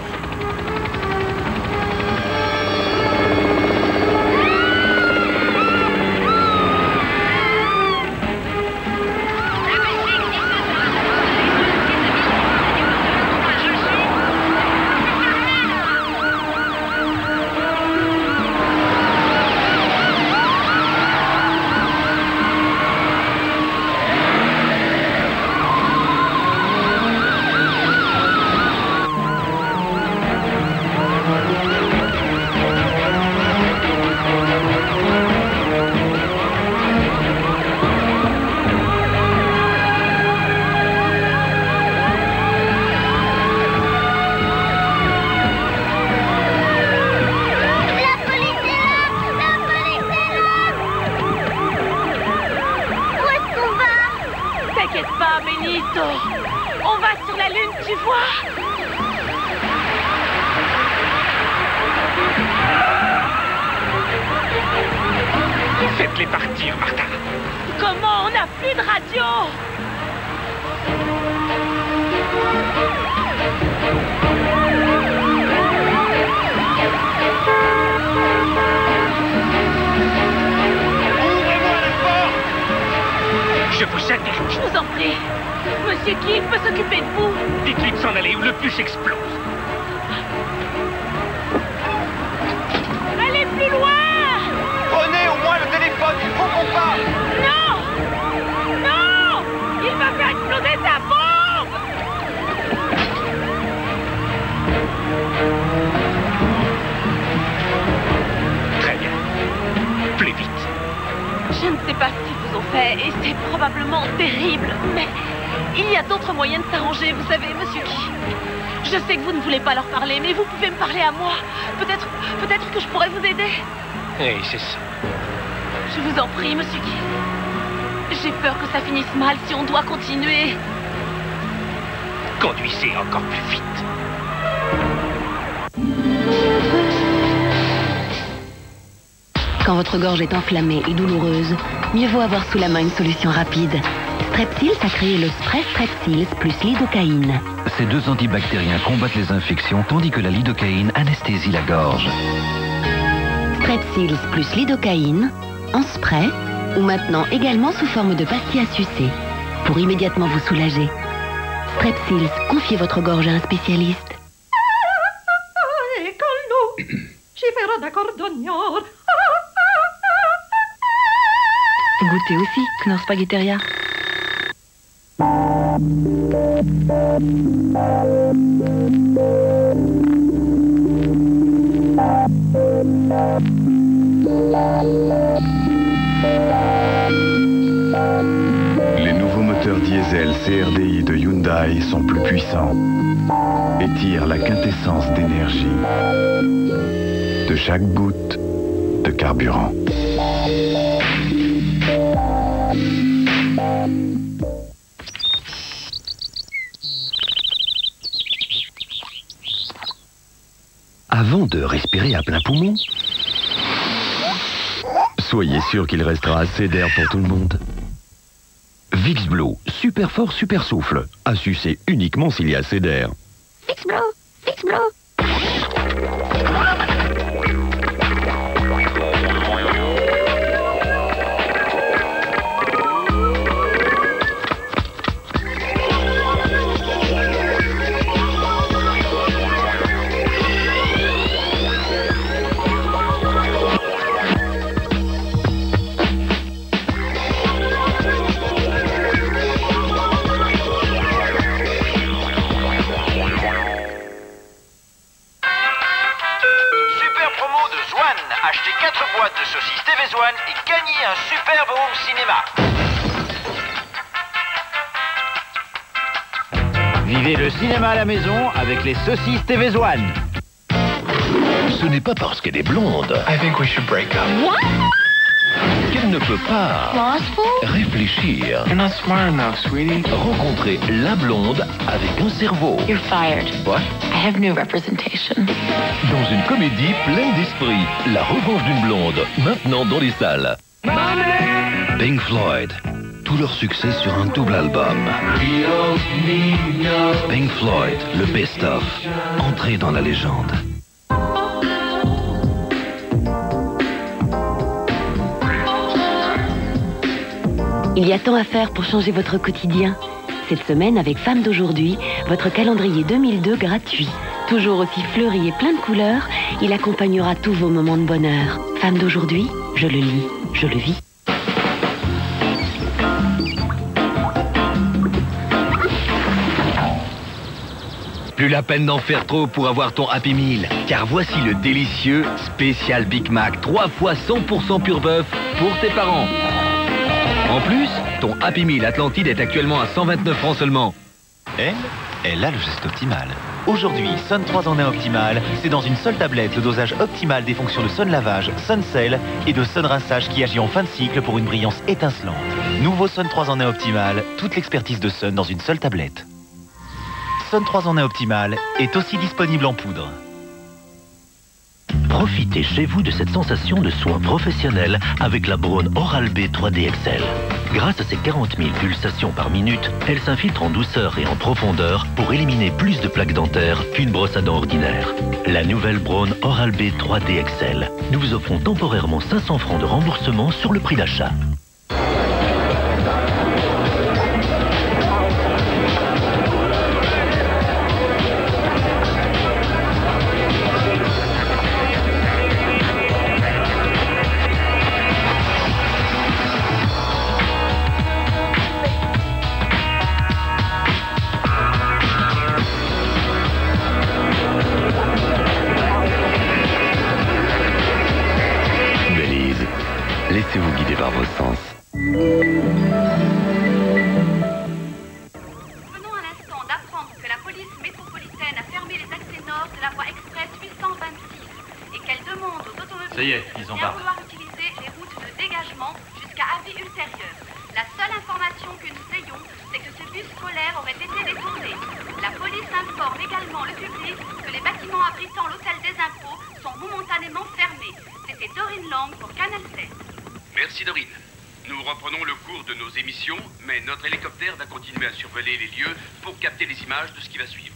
On va sur la Lune, tu vois? Faites-les partir, Martha. Comment? On n'a plus de radio. Ouvrez-moi la porte! Je vous attends. Je vous en prie. Monsieur Keith peut s'occuper de vous. Dites-lui de s'en aller ou le bus explose. Allez plus loin! Prenez au moins le téléphone, il faut qu'on parle. Non! Non! Il va faire exploser sa bombe! Très bien. Plus vite. Je ne sais pas ce qu'ils vous ont fait et c'est probablement terrible, mais il y a d'autres moyens de s'arranger, vous savez, monsieur Keith. Je sais que vous ne voulez pas leur parler, mais vous pouvez me parler à moi. Peut-être que je pourrais vous aider. Oui, c'est ça. Je vous en prie, monsieur Keith. J'ai peur que ça finisse mal si on doit continuer. Conduisez encore plus vite. Quand votre gorge est enflammée et douloureuse, mieux vaut avoir sous la main une solution rapide. Strepsils a créé le spray Strepsils plus lidocaïne. Ces deux antibactériens combattent les infections tandis que la lidocaïne anesthésie la gorge. Strepsils plus lidocaïne, en spray ou maintenant également sous forme de pastilles à sucer pour immédiatement vous soulager. Strepsils, confiez votre gorge à un spécialiste. Goûtez aussi, Knorr Spaghetteria. Les nouveaux moteurs diesel CRDI de Hyundai sont plus puissants et tirent la quintessence d'énergie de chaque goutte de carburant. Avant de respirer à plein poumon, Soyez sûr qu'il restera assez d'air pour tout le monde. Vicks Blue, super fort, super souffle, à sucer uniquement s'il y a assez d'air. Vicks Blue, Vicks Blue. Vivez le cinéma à la maison avec les saucisses TV1. Ce n'est pas parce qu'elle est blonde qu'elle ne peut pas réfléchir. Rencontrer la blonde avec un cerveau. You're fired. What? I have new representation. Dans une comédie pleine d'esprit, La revanche d'une blonde, maintenant dans les salles. Pink Floyd, tout leur succès sur un double album. Pink Floyd, le best-of, entrée dans la légende. Il y a tant à faire pour changer votre quotidien. Cette semaine, avec Femmes d'aujourd'hui, votre calendrier 2002 gratuit. Toujours aussi fleuri et plein de couleurs, il accompagnera tous vos moments de bonheur. Femmes d'aujourd'hui, je le lis, je le vis. Plus la peine d'en faire trop pour avoir ton Happy Meal, car voici le délicieux spécial Big Mac, 3 fois 100% pur bœuf pour tes parents. En plus, ton Happy Meal Atlantide est actuellement à 129 francs seulement. Elle a le geste optimal. Aujourd'hui, Sun 3 en 1 optimal, c'est dans une seule tablette le dosage optimal des fonctions de Sun Lavage, Sun Sel et de Sun Rinçage qui agit en fin de cycle pour une brillance étincelante. Nouveau Sun 3 en 1 optimal, toute l'expertise de Sun dans une seule tablette. Sun 3 en 1 optimal est aussi disponible en poudre. Profitez chez vous de cette sensation de soin professionnel avec la Braun Oral-B 3D XL. Grâce à ses 40 000 pulsations par minute, elle s'infiltre en douceur et en profondeur pour éliminer plus de plaques dentaires qu'une brosse à dents ordinaire. La nouvelle Braun Oral-B 3D XL. Nous vous offrons temporairement 500 francs de remboursement sur le prix d'achat. Laissez-vous guider par vos sens. Venons à l'instant d'apprendre que la police métropolitaine a fermé les accès nord de la voie express 826 et qu'elle demande aux automobilistes Ça y est, ils en parlent. de vouloir utiliser les routes de dégagement jusqu'à avis ultérieur. La seule information que nous ayons, c'est que ce bus scolaire aurait été détourné. La police informe également le public que les bâtiments abritant l'hôtel des impôts sont momentanément fermés. C'était Dorine Lang pour Canal 7. Merci Dorine. Nous reprenons le cours de nos émissions, mais notre hélicoptère va continuer à survoler les lieux pour capter les images de ce qui va suivre.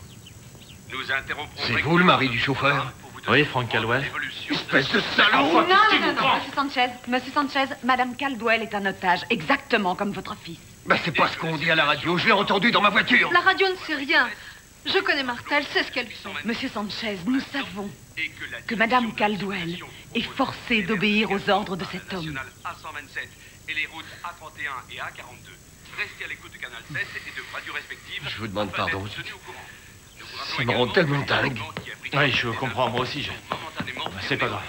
Nous interromprons... C'est vous le mari du chauffeur? Oui, Frank Caldwell. Espèce de salaud! Non, Monsieur Sanchez, Madame Caldwell est un otage, exactement comme votre fils. Bah c'est pas ce qu'on dit à la radio, je l'ai entendu dans ma voiture. La radio ne sait rien. Je connais Martha, elle sait ce qu'elle fait. Monsieur Sanchez, nous savons que Madame Caldwell est forcée d'obéir aux ordres de cet homme. A127 et les routes A31 et A42. Restez à l'écoute de Canal 7 et de radio respectives. Je vous demande pardon. Ça me rend tellement dingue. Oui, je comprends, moi aussi. C'est pas grave.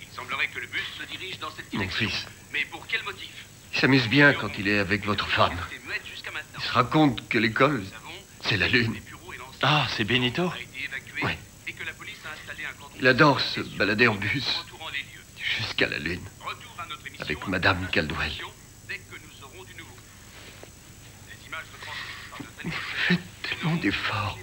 Il semblerait que le bus se dirige dans cette Mon direction. fils, Mais pour quel motif? il s'amuse bien quand il est avec votre femme. Il se raconte que l'école, c'est la lune. Ah, c'est Benito? Oui. Il adore se balader en bus jusqu'à la lune avec Madame Caldwell. Vous faites tellement d'efforts.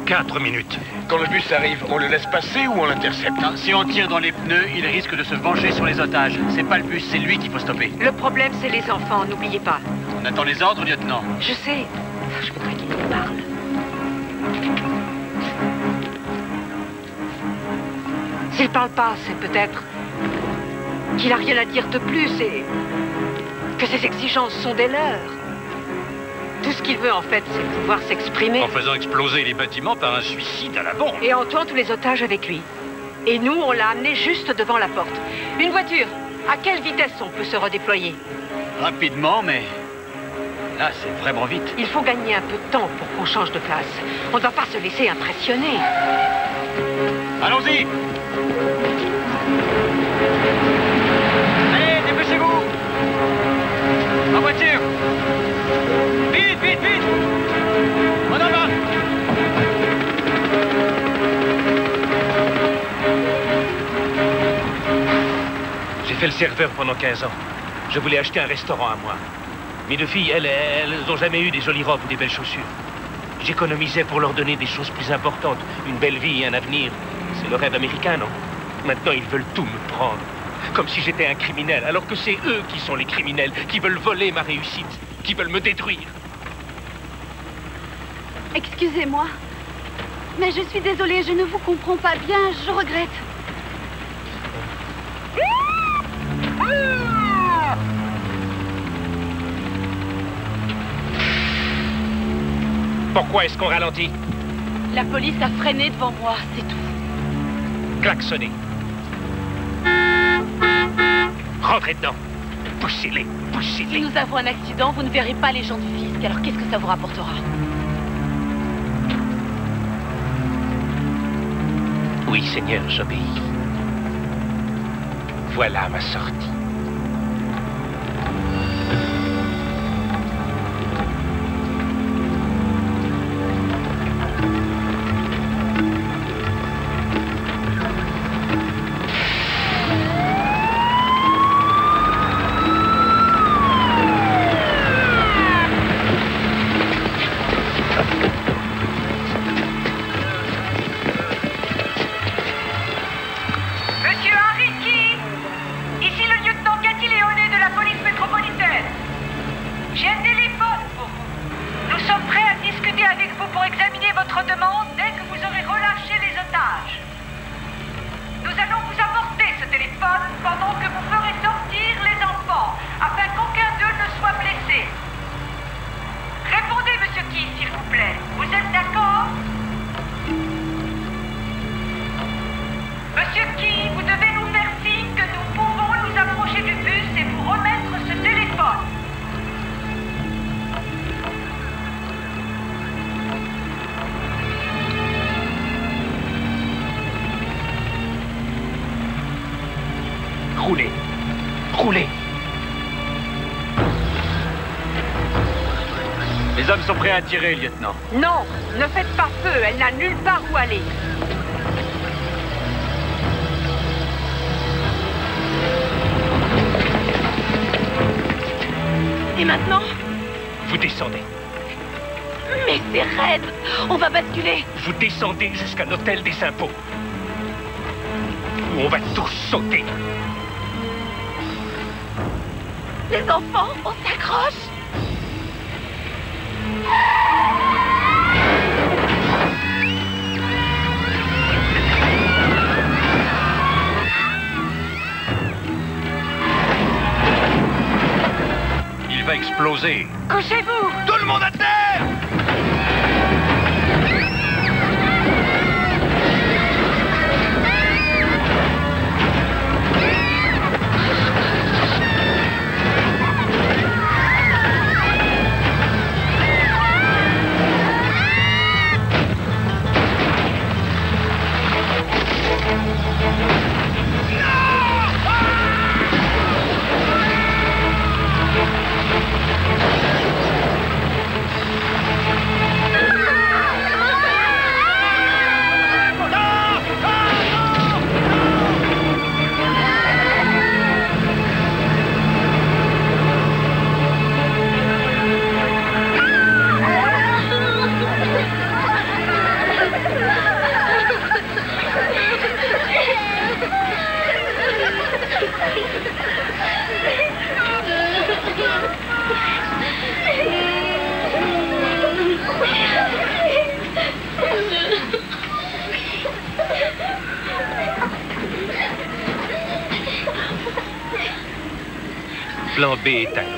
4 minutes. Quand le bus arrive, on le laisse passer ou on l'intercepte? Si on tire dans les pneus, il risque de se venger sur les otages. C'est pas le bus, c'est lui qu'il faut stopper. Le problème, c'est les enfants, n'oubliez pas. On attend les ordres, lieutenant. Je sais. Je voudrais qu'il nous parle. S'il parle pas, c'est peut-être qu'il a rien à dire de plus et que ses exigences sont des leurs. Tout ce qu'il veut, en fait, c'est pouvoir s'exprimer. En faisant exploser les bâtiments par un suicide à la bombe. Et en tuant tous les otages avec lui. Et nous, on l'a amené juste devant la porte. Une voiture, à quelle vitesse on peut se redéployer? Rapidement, mais là, c'est vraiment vite. Il faut gagner un peu de temps pour qu'on change de place. On ne va pas se laisser impressionner. Allons-y! Allez, dépêchez-vous! serveur pendant 15 ans. Je voulais acheter un restaurant à moi. Mes deux filles, elles n'ont jamais eu des jolies robes ou des belles chaussures. J'économisais pour leur donner des choses plus importantes. Une belle vie et un avenir. C'est le rêve américain, non? Maintenant, ils veulent tout me prendre. Comme si j'étais un criminel, alors que c'est eux qui sont les criminels, qui veulent voler ma réussite, qui veulent me détruire. Excusez-moi, mais je suis désolée, je ne vous comprends pas bien, je regrette. Pourquoi est-ce qu'on ralentit? La police a freiné devant moi, c'est tout. Klaxonnez. Rentrez dedans. Poussez-les, poussez-les. Si nous avons un accident, vous ne verrez pas les gens du fisc, alors qu'est-ce que ça vous rapportera? Oui, Seigneur, j'obéis. Voilà ma sortie. Roulez. Roulez. Les hommes sont prêts à tirer, lieutenant. Non, ne faites pas feu, elle n'a nulle part où aller. Et maintenant? Vous descendez. Mais c'est raide. On va basculer. Vous descendez jusqu'à l'hôtel des impôts. Où on va tous sauter. Les enfants, on s'accroche. Il va exploser. Couchez-vous! Tout le monde à terre! Plan B est à l'eau.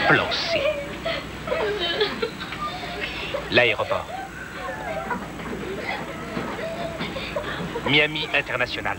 Plan C. L'aéroport. Miami International.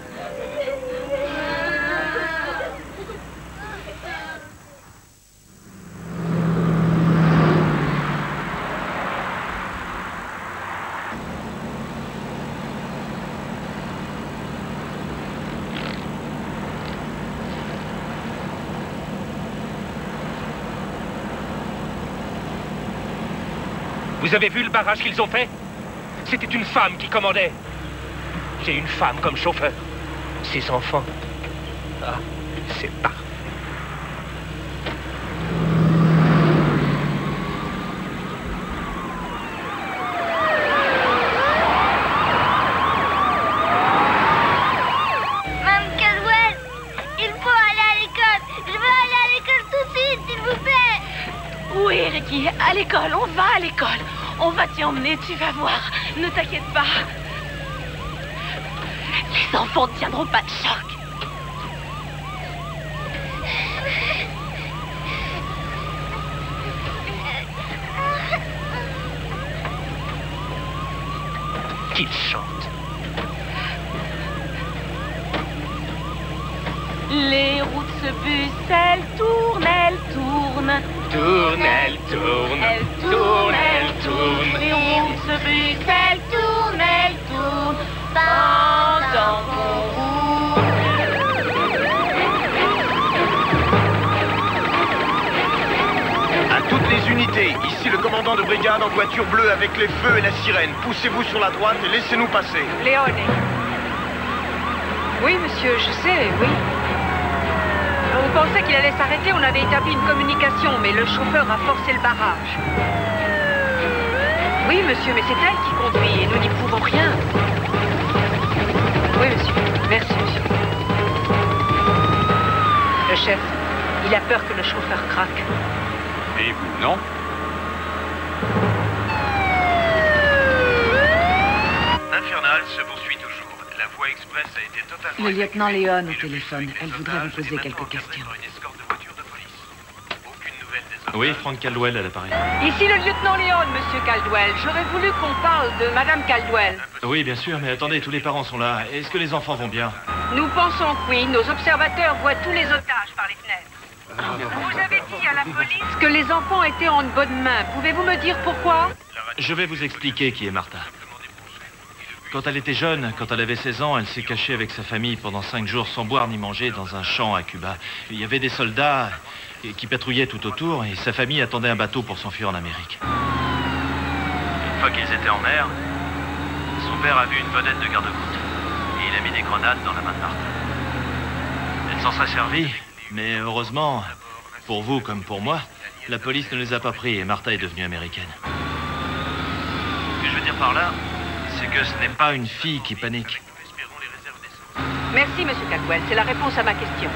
Vous avez vu le barrage qu'ils ont fait? C'était une femme qui commandait. J'ai une femme comme chauffeur. Ses enfants, ça, c'est parfait. Mme Caldwell, il faut aller à l'école. Je veux aller à l'école tout de suite, s'il vous plaît. Oui, Ricky, à l'école, on va à l'école. On va t'y emmener, tu vas voir. Ne t'inquiète pas. Les enfants ne tiendront pas de choc. Qu'il chante. Les roues de ce bus, elles tournent, elles tournent. Tourne, elle tourne. Elles tournent, elles tournent. Les roues de ce bus, elles tournent, elles tournent. Pendant qu'on roule. À toutes les unités, ici le commandant de brigade en voiture bleue avec les feux et la sirène. Poussez-vous sur la droite et laissez-nous passer. Léone. Oui, monsieur, je sais, oui. On pensait qu'il allait s'arrêter, on avait établi une communication, mais le chauffeur a forcé le barrage. Oui, monsieur, mais c'est elle qui conduit et nous n'y pouvons rien. Oui, monsieur. Merci, monsieur. Le chef, il a peur que le chauffeur craque. Et vous, non? L'infernal se poursuit toujours. La voie express a été totalement... Le lieutenant Léon au téléphone. Elle voudrait vous poser quelques questions. Oui, Frank Caldwell à l'appareil. Ici le lieutenant Léon, monsieur Caldwell. J'aurais voulu qu'on parle de madame Caldwell. Oui, bien sûr, mais attendez, tous les parents sont là. Est-ce que les enfants vont bien? Nous pensons que oui. Nos observateurs voient tous les otages par les fenêtres. Vous avez dit à la police que les enfants étaient en bonne main. Pouvez-vous me dire pourquoi? Je vais vous expliquer qui est Martha. Quand elle était jeune, quand elle avait 16 ans, elle s'est cachée avec sa famille pendant 5 jours sans boire ni manger dans un champ à Cuba. Il y avait des soldats qui patrouillaient tout autour et sa famille attendait un bateau pour s'enfuir en Amérique. Une fois qu'ils étaient en mer, son père a vu une vedette de garde-côte et il a mis des grenades dans la main de Martha. Elle s'en serait servie, mais heureusement, pour vous comme pour moi, la police ne les a pas pris et Martha est devenue américaine. Ce que je veux dire par là, c'est que ce n'est pas une fille qui panique. Merci, monsieur Caldwell. C'est la réponse à ma question.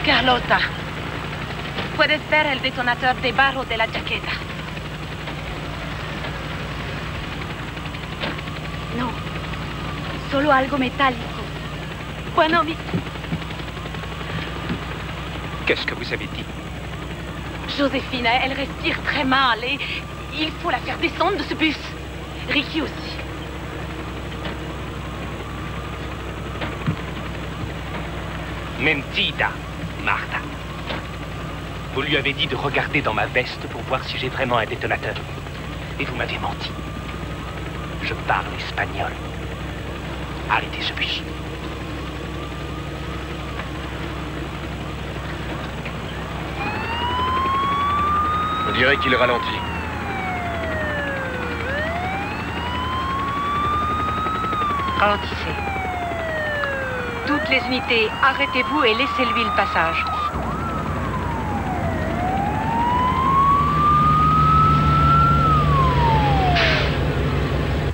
Carlota, puedes ver el detonador debajo de la chaqueta. No, solo algo metálico. Bueno, Qu'est-ce que vous avez dit? Joséphine, elle respire très mal et il faut la faire descendre de ce bus. Ricky aussi. Mentida, Martha. Vous lui avez dit de regarder dans ma veste pour voir si j'ai vraiment un détonateur. Et vous m'avez menti. Je parle espagnol. Arrêtez ce bus. On dirait qu'il ralentit. Ralentissez. Toutes les unités, arrêtez-vous et laissez-lui le passage.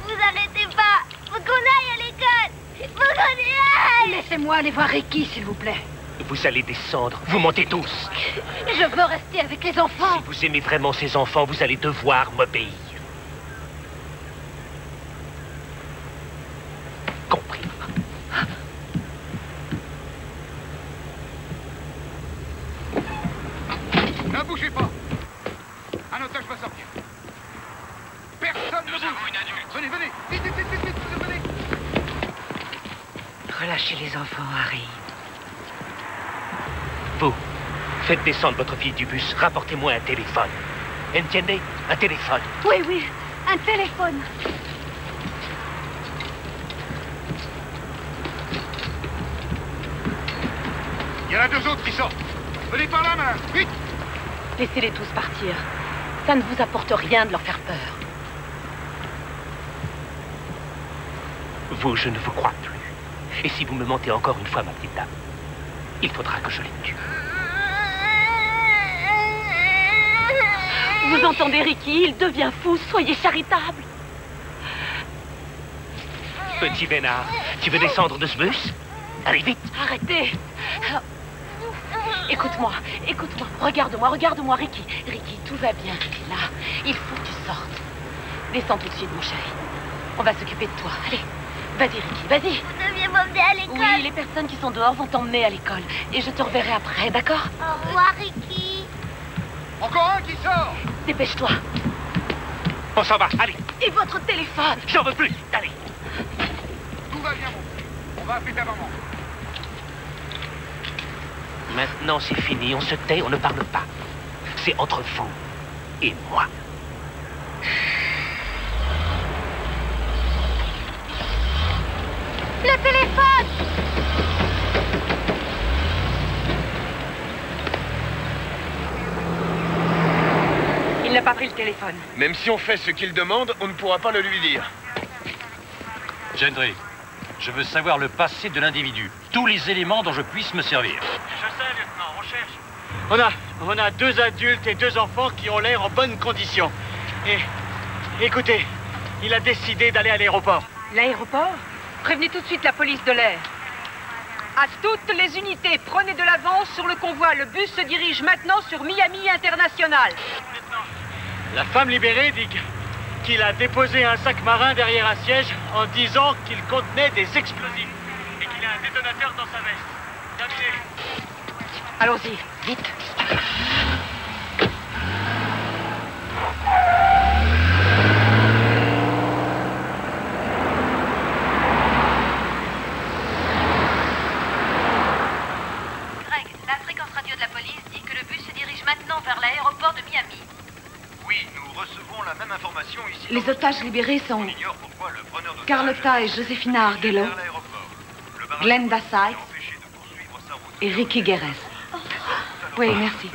Vous arrêtez pas. Faut qu'on aille à l'école. Faut qu'on y aille. Laissez-moi aller voir Ricky, s'il vous plaît. Vous allez descendre. Vous mentez tous. Je veux rester avec les enfants. Si vous aimez vraiment ces enfants, vous allez devoir m'obéir. Compris. Ne bougez pas. Un otage va sortir. Personne ne bouge. Venez, venez. Vite, vite, vite, vite, vite, venez. Relâchez les enfants, Harry. Vous, faites descendre votre fille du bus. Rapportez-moi un téléphone. Entiendez? Un téléphone. Oui, oui, un téléphone. Il y en a 2 autres qui sortent. Venez par la main, vite! Laissez-les tous partir. Ça ne vous apporte rien de leur faire peur. Vous, je ne vous crois plus. Et si vous me mentez encore une fois, ma petite dame, il faudra que je les tue. Vous entendez, Ricky? Il devient fou. Soyez charitable. Petit Bénard, tu veux descendre de ce bus? Allez, vite! Arrêtez! Écoute-moi, écoute-moi. Regarde-moi, regarde-moi, Ricky. Ricky, tout va bien. Là, il faut que tu sortes. Descends tout de suite, mon chéri. On va s'occuper de toi. Allez, vas-y, Ricky, vas-y. Vous deviez m'emmener à l'école. Oui, les personnes qui sont dehors vont t'emmener à l'école. Et je te reverrai après, d'accord? Au revoir, Ricky. Encore un qui sort! Dépêche-toi. On s'en va, allez. Et votre téléphone? J'en veux plus, allez. Tout va bien, mon frère. On va appeler ta maman. Maintenant, c'est fini. On se tait, on ne parle pas. C'est entre vous et moi. Le téléphone! Il n'a pas pris le téléphone. Même si on fait ce qu'il demande, on ne pourra pas le lui dire. Gendry, je veux savoir le passé de l'individu. Tous les éléments dont je puisse me servir. Je sais, lieutenant, on cherche. On a 2 adultes et 2 enfants qui ont l'air en bonne condition. Et écoutez, il a décidé d'aller à l'aéroport. L'aéroport? Prévenez tout de suite la police de l'air. À toutes les unités, prenez de l'avance sur le convoi. Le bus se dirige maintenant sur Miami International. La femme libérée dit qu'il a déposé un sac marin derrière un siège en disant qu'il contenait des explosifs et qu'il a un détonateur dans sa veste. Terminé. Allons-y, vite. Greg, la fréquence radio de la police dit que le bus se dirige maintenant vers l'aéroport de Miami. Oui, nous recevons la même information ici. Les otages libérés sont Carlotta et Josefina Arguello, Glenda Sykes et Ricky Guerres. Oui, merci.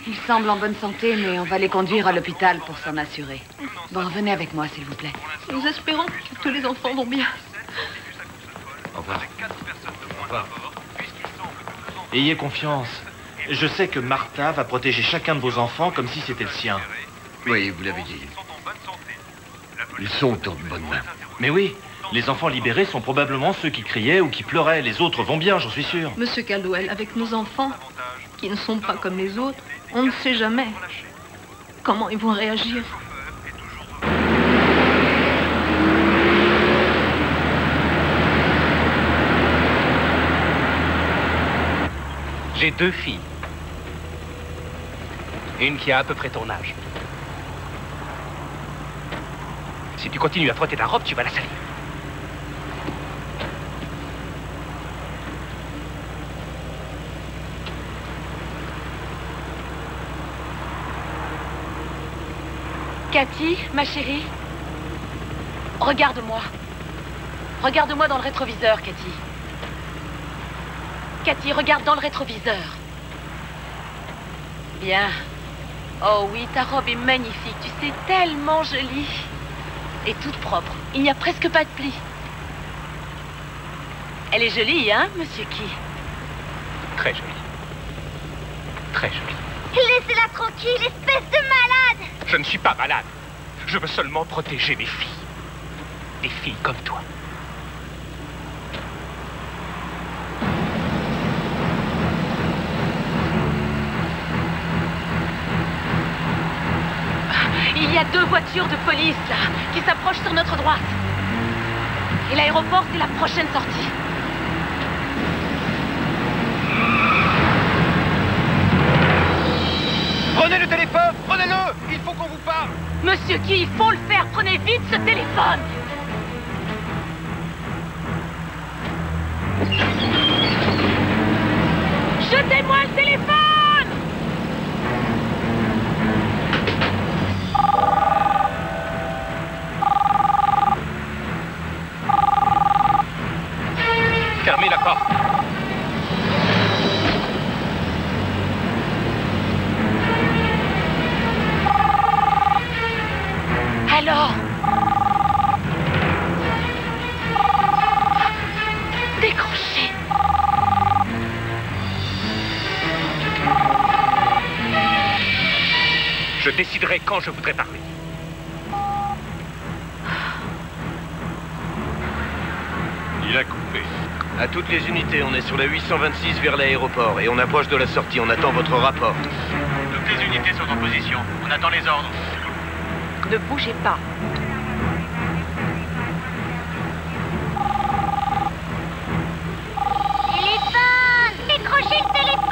Ils semblent en bonne santé, mais on va les conduire à l'hôpital pour s'en assurer. Bon, venez avec moi, s'il vous plaît. Nous espérons que tous les enfants vont bien. Au revoir. Au revoir. Ayez confiance. Je sais que Martha va protéger chacun de vos enfants comme si c'était le sien. Oui, vous l'avez dit. Ils sont en bonne main. Mais oui, les enfants libérés sont probablement ceux qui criaient ou qui pleuraient. Les autres vont bien, j'en suis sûr. Monsieur Caldwell, avec nos enfants, qui ne sont pas comme les autres, on ne sait jamais comment ils vont réagir. J'ai 2 filles. Une qui a à peu près ton âge. Si tu continues à frotter ta robe, tu vas la salir. Cathy, ma chérie, regarde-moi. Regarde-moi dans le rétroviseur, Cathy. Cathy, regarde dans le rétroviseur. Bien. Oh oui, ta robe est magnifique. Tu sais, tellement jolie. Et toute propre. Il n'y a presque pas de plis. Elle est jolie, hein, monsieur Key? Très jolie. Très jolie. Laissez-la tranquille, espèce de malade! Je ne suis pas malade. Je veux seulement protéger mes filles. Des filles comme toi. Il y a 2 voitures de police, là, qui s'approchent sur notre droite. Et l'aéroport, c'est la prochaine sortie. Prenez le téléphone, prenez-le! Il faut qu'on vous parle! Monsieur Key, il faut le faire. Prenez vite ce téléphone. Rendez-moi le téléphone! Fermez la porte. Alors? Décrochez. Je déciderai quand je voudrais parler. Il a coupé. À toutes les unités, on est sur la 826 vers l'aéroport et on approche de la sortie. On attend votre rapport. Toutes les unités sont en position. On attend les ordres. Ne bougez pas. Téléphone! Décrochez le téléphone!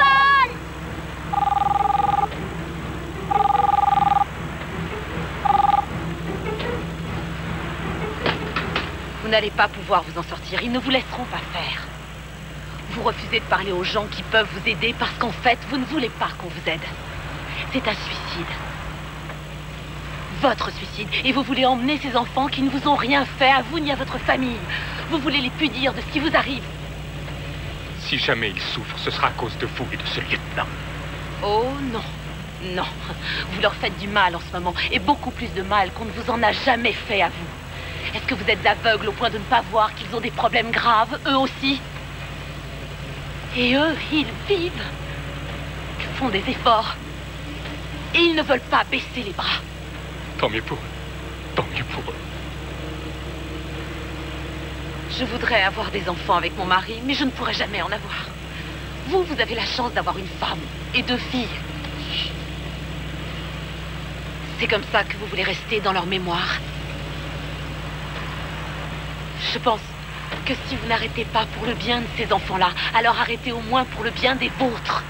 Vous n'allez pas pouvoir vous en sortir. Ils ne vous laisseront pas faire. Vous refusez de parler aux gens qui peuvent vous aider parce qu'en fait, vous ne voulez pas qu'on vous aide. C'est un suicide. Votre suicide. Et vous voulez emmener ces enfants qui ne vous ont rien fait, à vous ni à votre famille. Vous voulez les punir de ce qui vous arrive. Si jamais ils souffrent, ce sera à cause de vous et de ce lieutenant. Oh non. Non. Vous leur faites du mal en ce moment. Et beaucoup plus de mal qu'on ne vous en a jamais fait à vous. Est-ce que vous êtes aveugle au point de ne pas voir qu'ils ont des problèmes graves, eux aussi? Et eux, ils vivent. Ils font des efforts. Et ils ne veulent pas baisser les bras. Tant mieux pour eux. Tant mieux pour eux. Je voudrais avoir des enfants avec mon mari, mais je ne pourrai jamais en avoir. Vous, vous avez la chance d'avoir une femme et 2 filles. C'est comme ça que vous voulez rester dans leur mémoire. Je pense que si vous n'arrêtez pas pour le bien de ces enfants-là, alors arrêtez au moins pour le bien des vôtres.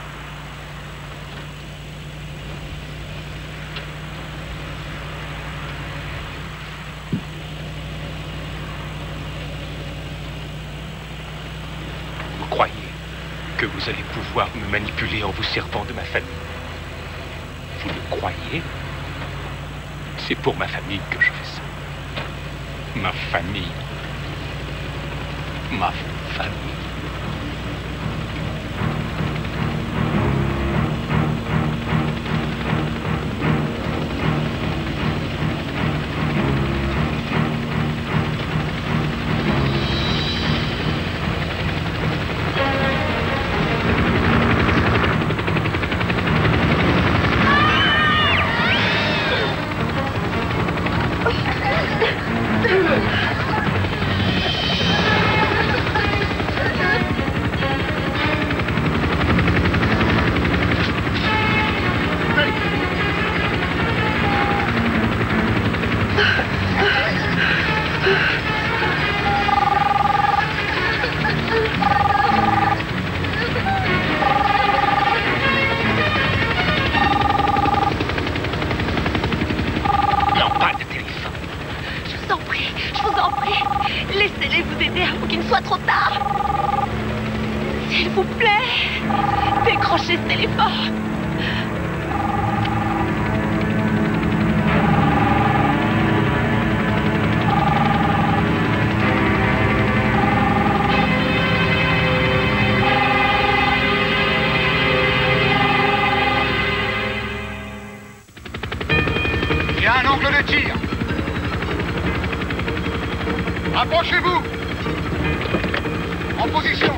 Vous croyez que vous allez pouvoir me manipuler en vous servant de ma famille? Vous le croyez? C'est pour ma famille que je fais ça. Ma famille. Ma famille. Laissez-les vous aider avant qu'il ne soit trop tard. S'il vous plaît, décrochez ce téléphone. Il y a un angle de tir. Approchez-vous. En position.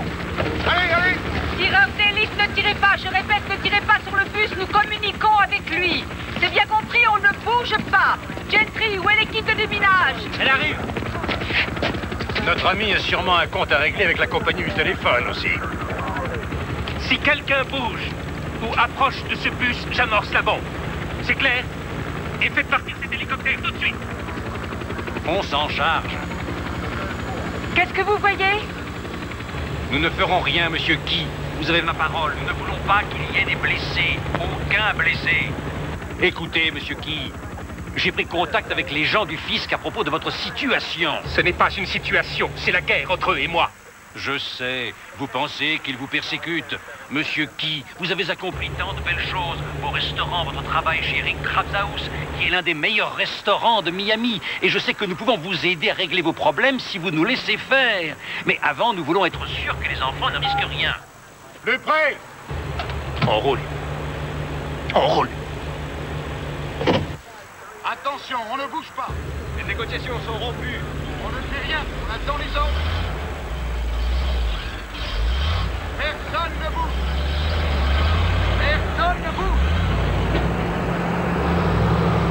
Allez, allez. Tireur d'élite, ne tirez pas. Je répète, ne tirez pas sur le bus. Nous communiquons avec lui. C'est bien compris, on ne bouge pas. Gentry, où est l'équipe de déminage? Elle arrive. Notre ami a sûrement un compte à régler avec la compagnie du téléphone aussi. Si quelqu'un bouge ou approche de ce bus, j'amorce la bombe. C'est clair? Et faites partir cet hélicoptère tout de suite. On s'en charge. Qu'est-ce que vous voyez? Nous ne ferons rien, monsieur Guy. Vous avez ma parole. Nous ne voulons pas qu'il y ait des blessés. Aucun blessé. Écoutez, monsieur Guy, j'ai pris contact avec les gens du fisc à propos de votre situation. Ce n'est pas une situation, c'est la guerre entre eux et moi. Je sais, vous pensez qu'il vous persécute. Monsieur Key, vous avez accompli tant de belles choses. Vos restaurants, votre travail chez Rick Krabs House, qui est l'un des meilleurs restaurants de Miami. Et je sais que nous pouvons vous aider à régler vos problèmes si vous nous laissez faire. Mais avant, nous voulons être sûrs que les enfants ne risquent rien. Le prêt! On roule. On roule. Attention, on ne bouge pas. Les négociations sont rompues. On ne fait rien, on attend les ordres. Personne ne bouge. Personne ne bouge.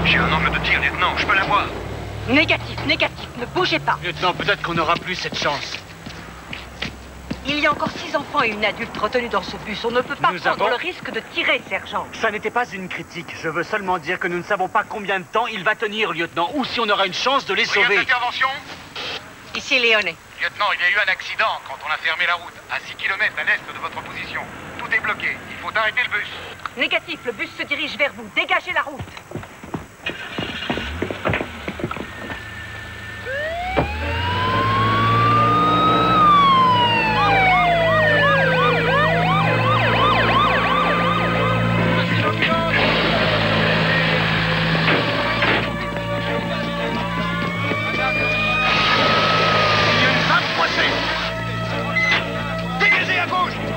J'ai un angle de tir, lieutenant, je peux la voir. Négatif, négatif, ne bougez pas. Lieutenant, peut-être qu'on n'aura plus cette chance. Il y a encore 6 enfants et une adulte retenus dans ce bus. On ne peut pas prendre le risque de tirer, sergent. Ça n'était pas une critique. Je veux seulement dire que nous ne savons pas combien de temps il va tenir, lieutenant, ou si on aura une chance de les sauver. Rien d'intervention? Ici, Léoné. Lieutenant, il y a eu un accident quand on a fermé la route, à 6 km à l'est de votre position. Tout est bloqué. Il faut arrêter le bus. Négatif, le bus se dirige vers vous. Dégagez la route.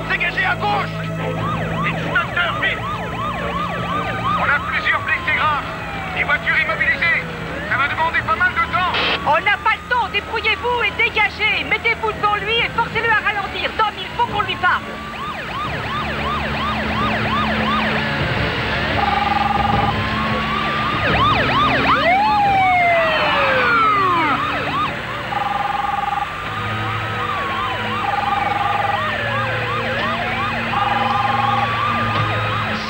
Dégagez à gauche! Extincteur, vite! On a plusieurs blessés graves. Les voitures immobilisées. Ça va demander pas mal de temps. On n'a pas le temps. Débrouillez-vous et dégagez. Mettez-vous devant lui et forcez-le à ralentir. Tom, il faut qu'on lui parle.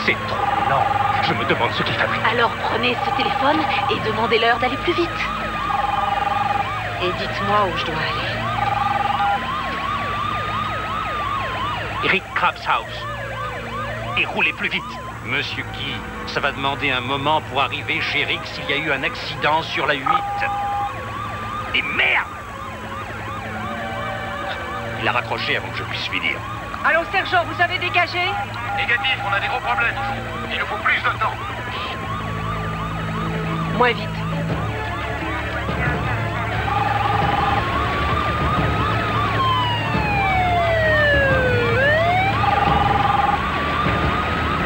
C'est trop lent. Je me demande ce qu'il fabrique. Alors prenez ce téléphone et demandez-leur d'aller plus vite. Et dites-moi où je dois aller. Rick Krabs House. Et roulez plus vite. Monsieur Key, ça va demander un moment pour arriver chez Rick s'il y a eu un accident sur la 8. Et merde! Il a raccroché avant que je puisse lui dire. Allô, sergent, vous avez dégagé? Négatif, on a des gros problèmes. Il nous faut plus de temps. Moins vite.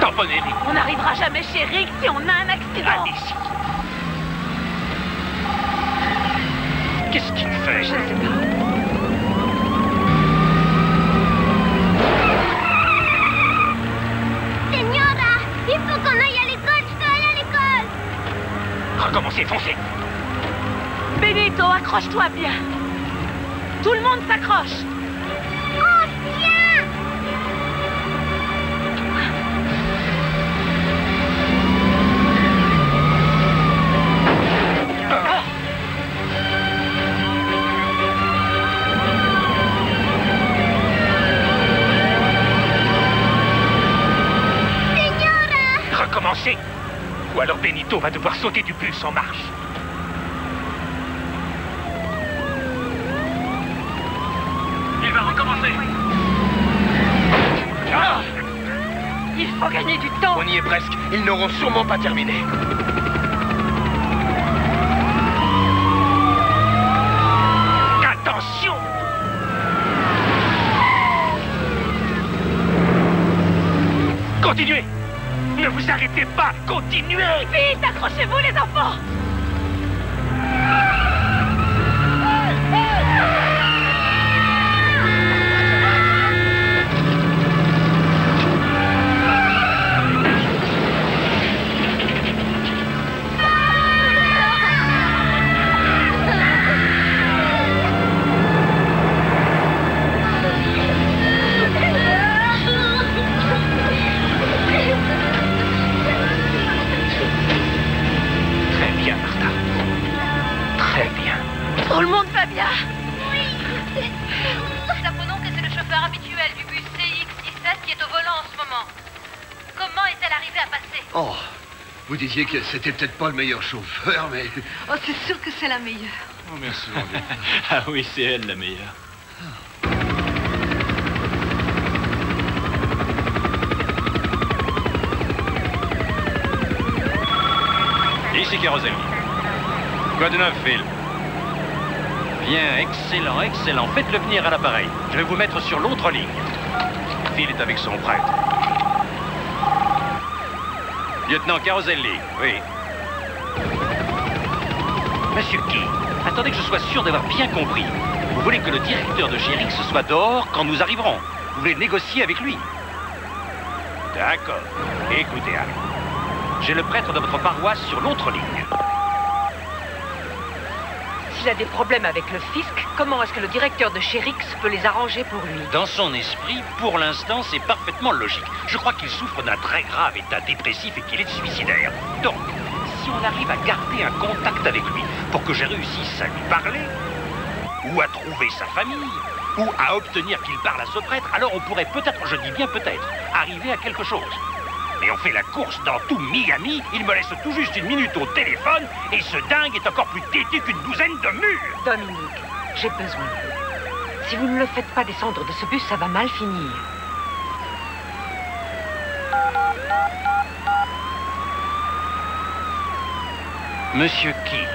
Tamponnez, Rick. On n'arrivera jamais chez Rick si on a un accident. Allez-y. Qu'est-ce qu'il fait? Je ne sais pas. Il faut qu'on aille à l'école, je veux aller à l'école. Recommencez, foncez. Benito, accroche-toi bien. Tout le monde s'accroche. Oh, tiens! Recommencez. Ou alors Benito va devoir sauter du bus en marche. Il va recommencer. Ah! Il faut gagner du temps. On y est presque. Ils n'auront sûrement pas terminé. Attention! Continuez! Ne vous arrêtez pas! Continuez! Vite, accrochez-vous les enfants! Tout le monde va bien? Oui. Nous apprenons que c'est le chauffeur habituel du bus CX-17 qui est au volant en ce moment. Comment est-elle arrivée à passer? Oh, vous disiez que c'était peut-être pas le meilleur chauffeur, mais... Oh, c'est sûr que c'est la meilleure. Oh, merci, mon Dieu. Ah oui, c'est elle la meilleure. Caroselli. Quoi de neuf, Phil? Bien, excellent, excellent. Faites-le venir à l'appareil. Je vais vous mettre sur l'autre ligne. Phil est avec son prêtre. Lieutenant Caroselli, oui. Monsieur Key, attendez que je sois sûr d'avoir bien compris. Vous voulez que le directeur de Chérix soit dehors quand nous arriverons? Vous voulez négocier avec lui? D'accord. Écoutez, Harry. J'ai le prêtre de votre paroisse sur l'autre ligne. S'il a des problèmes avec le fisc, comment est-ce que le directeur de Chérix peut les arranger pour lui? Dans son esprit, pour l'instant, c'est parfaitement logique. Je crois qu'il souffre d'un très grave état dépressif et qu'il est suicidaire. Donc, si on arrive à garder un contact avec lui pour que je réussisse à lui parler, ou à trouver sa famille, ou à obtenir qu'il parle à ce prêtre, alors on pourrait peut-être, je dis bien peut-être, arriver à quelque chose. Mais on fait la course dans tout Miami, il me laisse tout juste 1 minute au téléphone, et ce dingue est encore plus têtu qu'une douzaine de murs. Dominique, j'ai besoin de vous. Si vous ne le faites pas descendre de ce bus, ça va mal finir. Monsieur Key.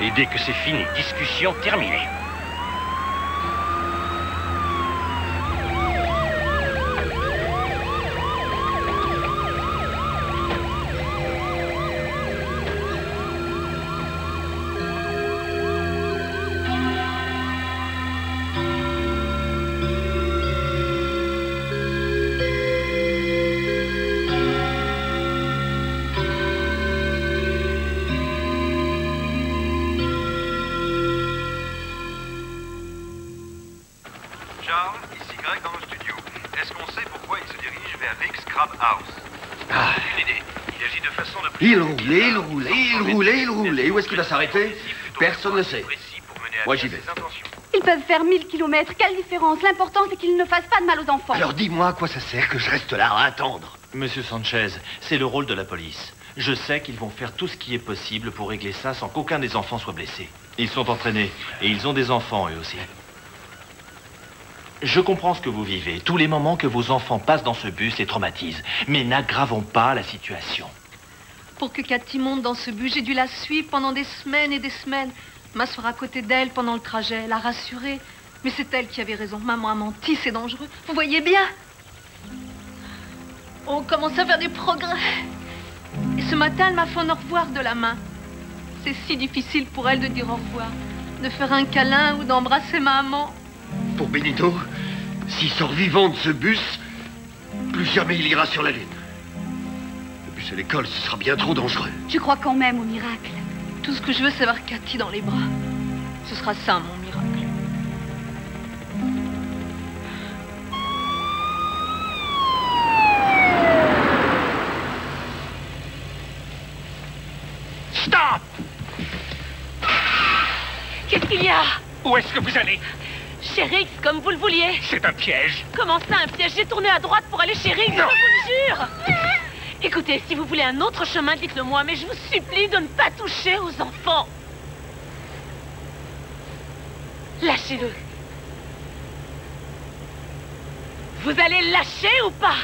Et dès que c'est fini, discussion terminée. Il roulait. Où est-ce qu'il va s'arrêter? Personne ne sait. Moi, j'y vais. Ils peuvent faire 1000 kilomètres. Quelle différence? L'important, c'est qu'ils ne fassent pas de mal aux enfants. Alors dis-moi à quoi ça sert que je reste là à attendre? Monsieur Sanchez, c'est le rôle de la police. Je sais qu'ils vont faire tout ce qui est possible pour régler ça sans qu'aucun des enfants soit blessé. Ils sont entraînés et ils ont des enfants eux aussi. Je comprends ce que vous vivez. Tous les moments que vos enfants passent dans ce bus les traumatisent. Mais n'aggravons pas la situation. Pour que Cathy monte dans ce bus, j'ai dû la suivre pendant des semaines et des semaines. M'asseoir à côté d'elle pendant le trajet, la rassurer. Mais c'est elle qui avait raison. Maman a menti, c'est dangereux. Vous voyez bien? On commence à faire des progrès. Et ce matin, elle m'a fait un au revoir de la main. C'est si difficile pour elle de dire au revoir. De faire un câlin ou d'embrasser maman. Pour Benito, s'il sort vivant de ce bus, plus jamais il ira sur la Lune. Le bus à l'école, ce sera bien trop dangereux. Je crois quand même au miracle. Tout ce que je veux, c'est avoir Cathy dans les bras. Ce sera ça, mon miracle. Stop! Qu'est-ce qu'il y a? Où est-ce que vous allez? Chez Riggs, comme vous le vouliez. C'est un piège. Comment ça, un piège? J'ai tourné à droite pour aller chez Riggs, je vous le jure. Écoutez, si vous voulez un autre chemin, dites-le moi, mais je vous supplie de ne pas toucher aux enfants. Lâchez-le. Vous allez le lâcher ou pas?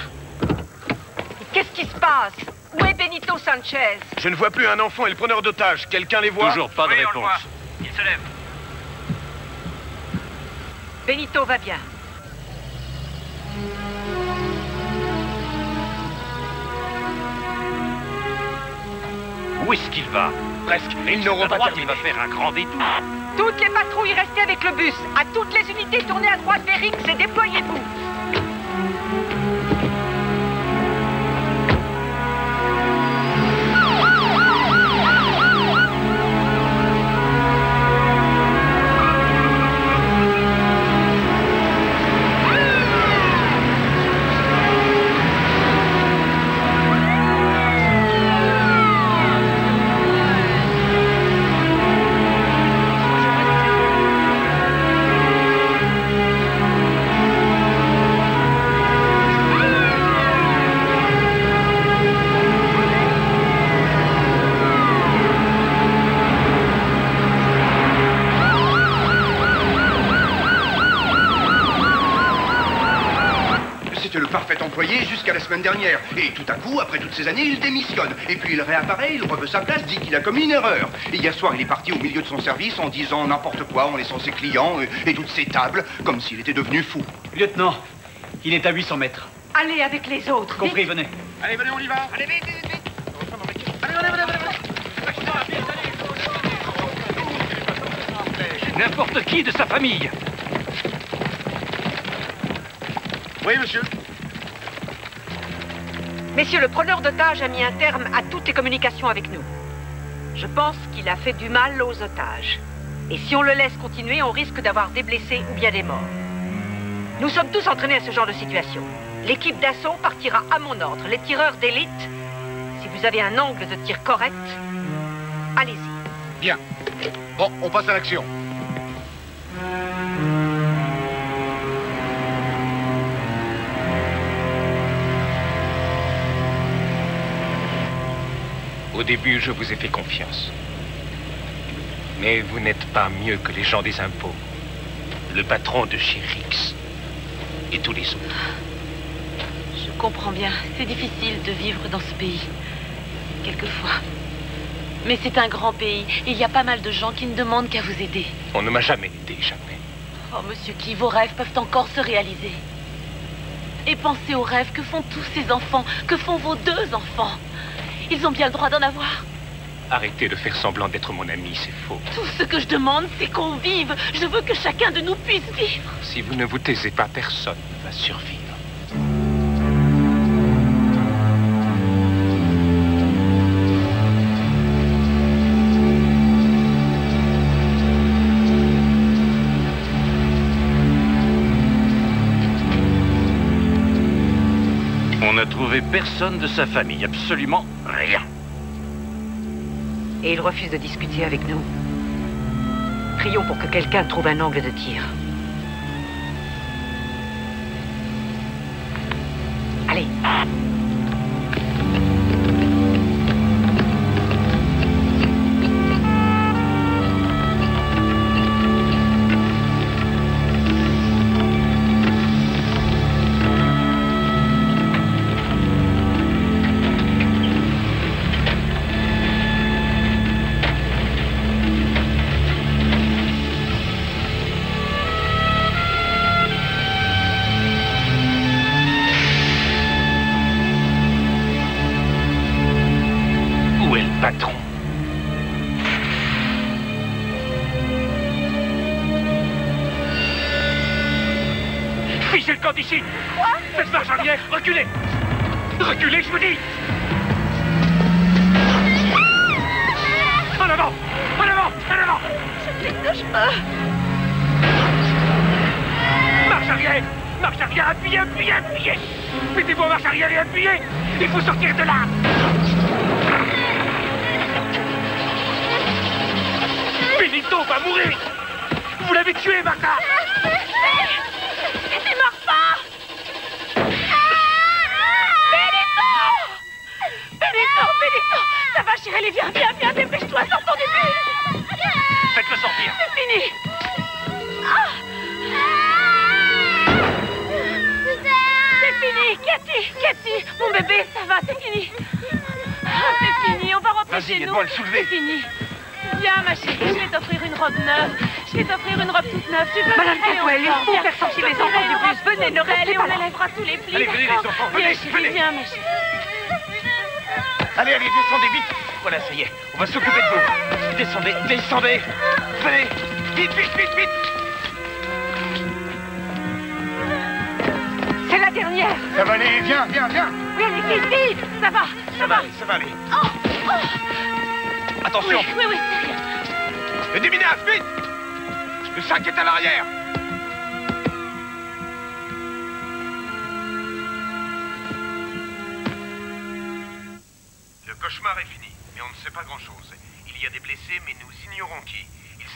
Qu'est-ce qui se passe? Où est Benito Sanchez? Je ne vois plus un enfant et le preneur d'otages. Quelqu'un les voit? Toujours pas de réponse. Il se lève. Benito va bien. Où est-ce qu'il va? Presque. Ils n'auront pas terminé. Il va faire un grand détour. Toutes les patrouilles, restez avec le bus. À toutes les unités, tournez à droite vers Riggs et déployez-vous. c'était le parfait employé jusqu'à la semaine dernière. Et tout à coup, après toutes ces années, il démissionne. Et puis il réapparaît, il reveut sa place, dit qu'il a commis une erreur. Et hier soir, il est parti au milieu de son service en disant n'importe quoi, en laissant ses clients et toutes ses tables, comme s'il était devenu fou. Lieutenant, il est à 800 mètres. Allez avec les autres. Compris, venez. Allez, venez, on y va. Allez, vite, vite, vite. Allez, venez, venez, venez. N'importe qui de sa famille. Oui, monsieur. Messieurs, le preneur d'otages a mis un terme à toutes les communications avec nous. Je pense qu'il a fait du mal aux otages. Et si on le laisse continuer, on risque d'avoir des blessés ou bien des morts. Nous sommes tous entraînés à ce genre de situation. L'équipe d'assaut partira à mon ordre. Les tireurs d'élite, si vous avez un angle de tir correct, allez-y. Bien. Bon, on passe à l'action. Au début, je vous ai fait confiance. Mais vous n'êtes pas mieux que les gens des impôts, le patron de chez Rix et tous les autres. Je comprends bien. C'est difficile de vivre dans ce pays. Quelquefois. Mais c'est un grand pays. Et il y a pas mal de gens qui ne demandent qu'à vous aider. On ne m'a jamais aidé, jamais. Oh, monsieur Key, vos rêves peuvent encore se réaliser. Et pensez aux rêves que font tous ces enfants, que font vos 2 enfants. Ils ont bien le droit d'en avoir. Arrêtez de faire semblant d'être mon ami, c'est faux. Tout ce que je demande, c'est qu'on vive. Je veux que chacun de nous puisse vivre. Si vous ne vous taisez pas, personne ne va survivre. On n'a trouvé personne de sa famille, absolument rien. Et il refuse de discuter avec nous. Prions pour que quelqu'un trouve un angle de tir. Allez. Patron. Fichez le camp d'ici. Quoi? Faites marche arrière. Reculez. Reculez, je vous dis. En avant. En avant. En avant. Je ne les touche pas. Marche arrière. Marche arrière. Appuyez, appuyez, appuyez. Mettez-vous en marche arrière et appuyez. Il faut sortir de là. Benito va mourir. Vous l'avez tué, Martha. Tu meurs pas. Benito, ça va, chérie, viens, dépêche-toi, sors ton début. Faites-le sortir. C'est fini. C'est fini, Cathy, mon bébé, ça va, c'est fini. C'est fini, on va rentrer chez nous. Aide-moi à le soulever. C'est fini. Viens, ma chérie, je vais t'offrir une robe neuve. Je vais t'offrir une robe toute neuve. Tu veux Madame venir, Catwell, il faut viens. faire sortir les enfants du bus. Venez, ne restez pas On là. enlèvera tous les plis. Allez, venez, les enfants, venez, Viens, chérie, venez. viens, ma chérie. Allez, allez, descendez vite. Voilà, ça y est. On va s'occuper de vous. Descendez, descendez. Venez. Vite, vite, vite, vite. C'est la dernière. Ça va aller, viens, viens, viens. Oui, allez, vite. Ça va. Ça va aller, ça va aller. Attention. Oui, c'est rien. Le déminage, vite. Le sac est à l'arrière. Le cauchemar est fini, mais on ne sait pas grand-chose. Il y a des blessés, mais nous ignorons qui.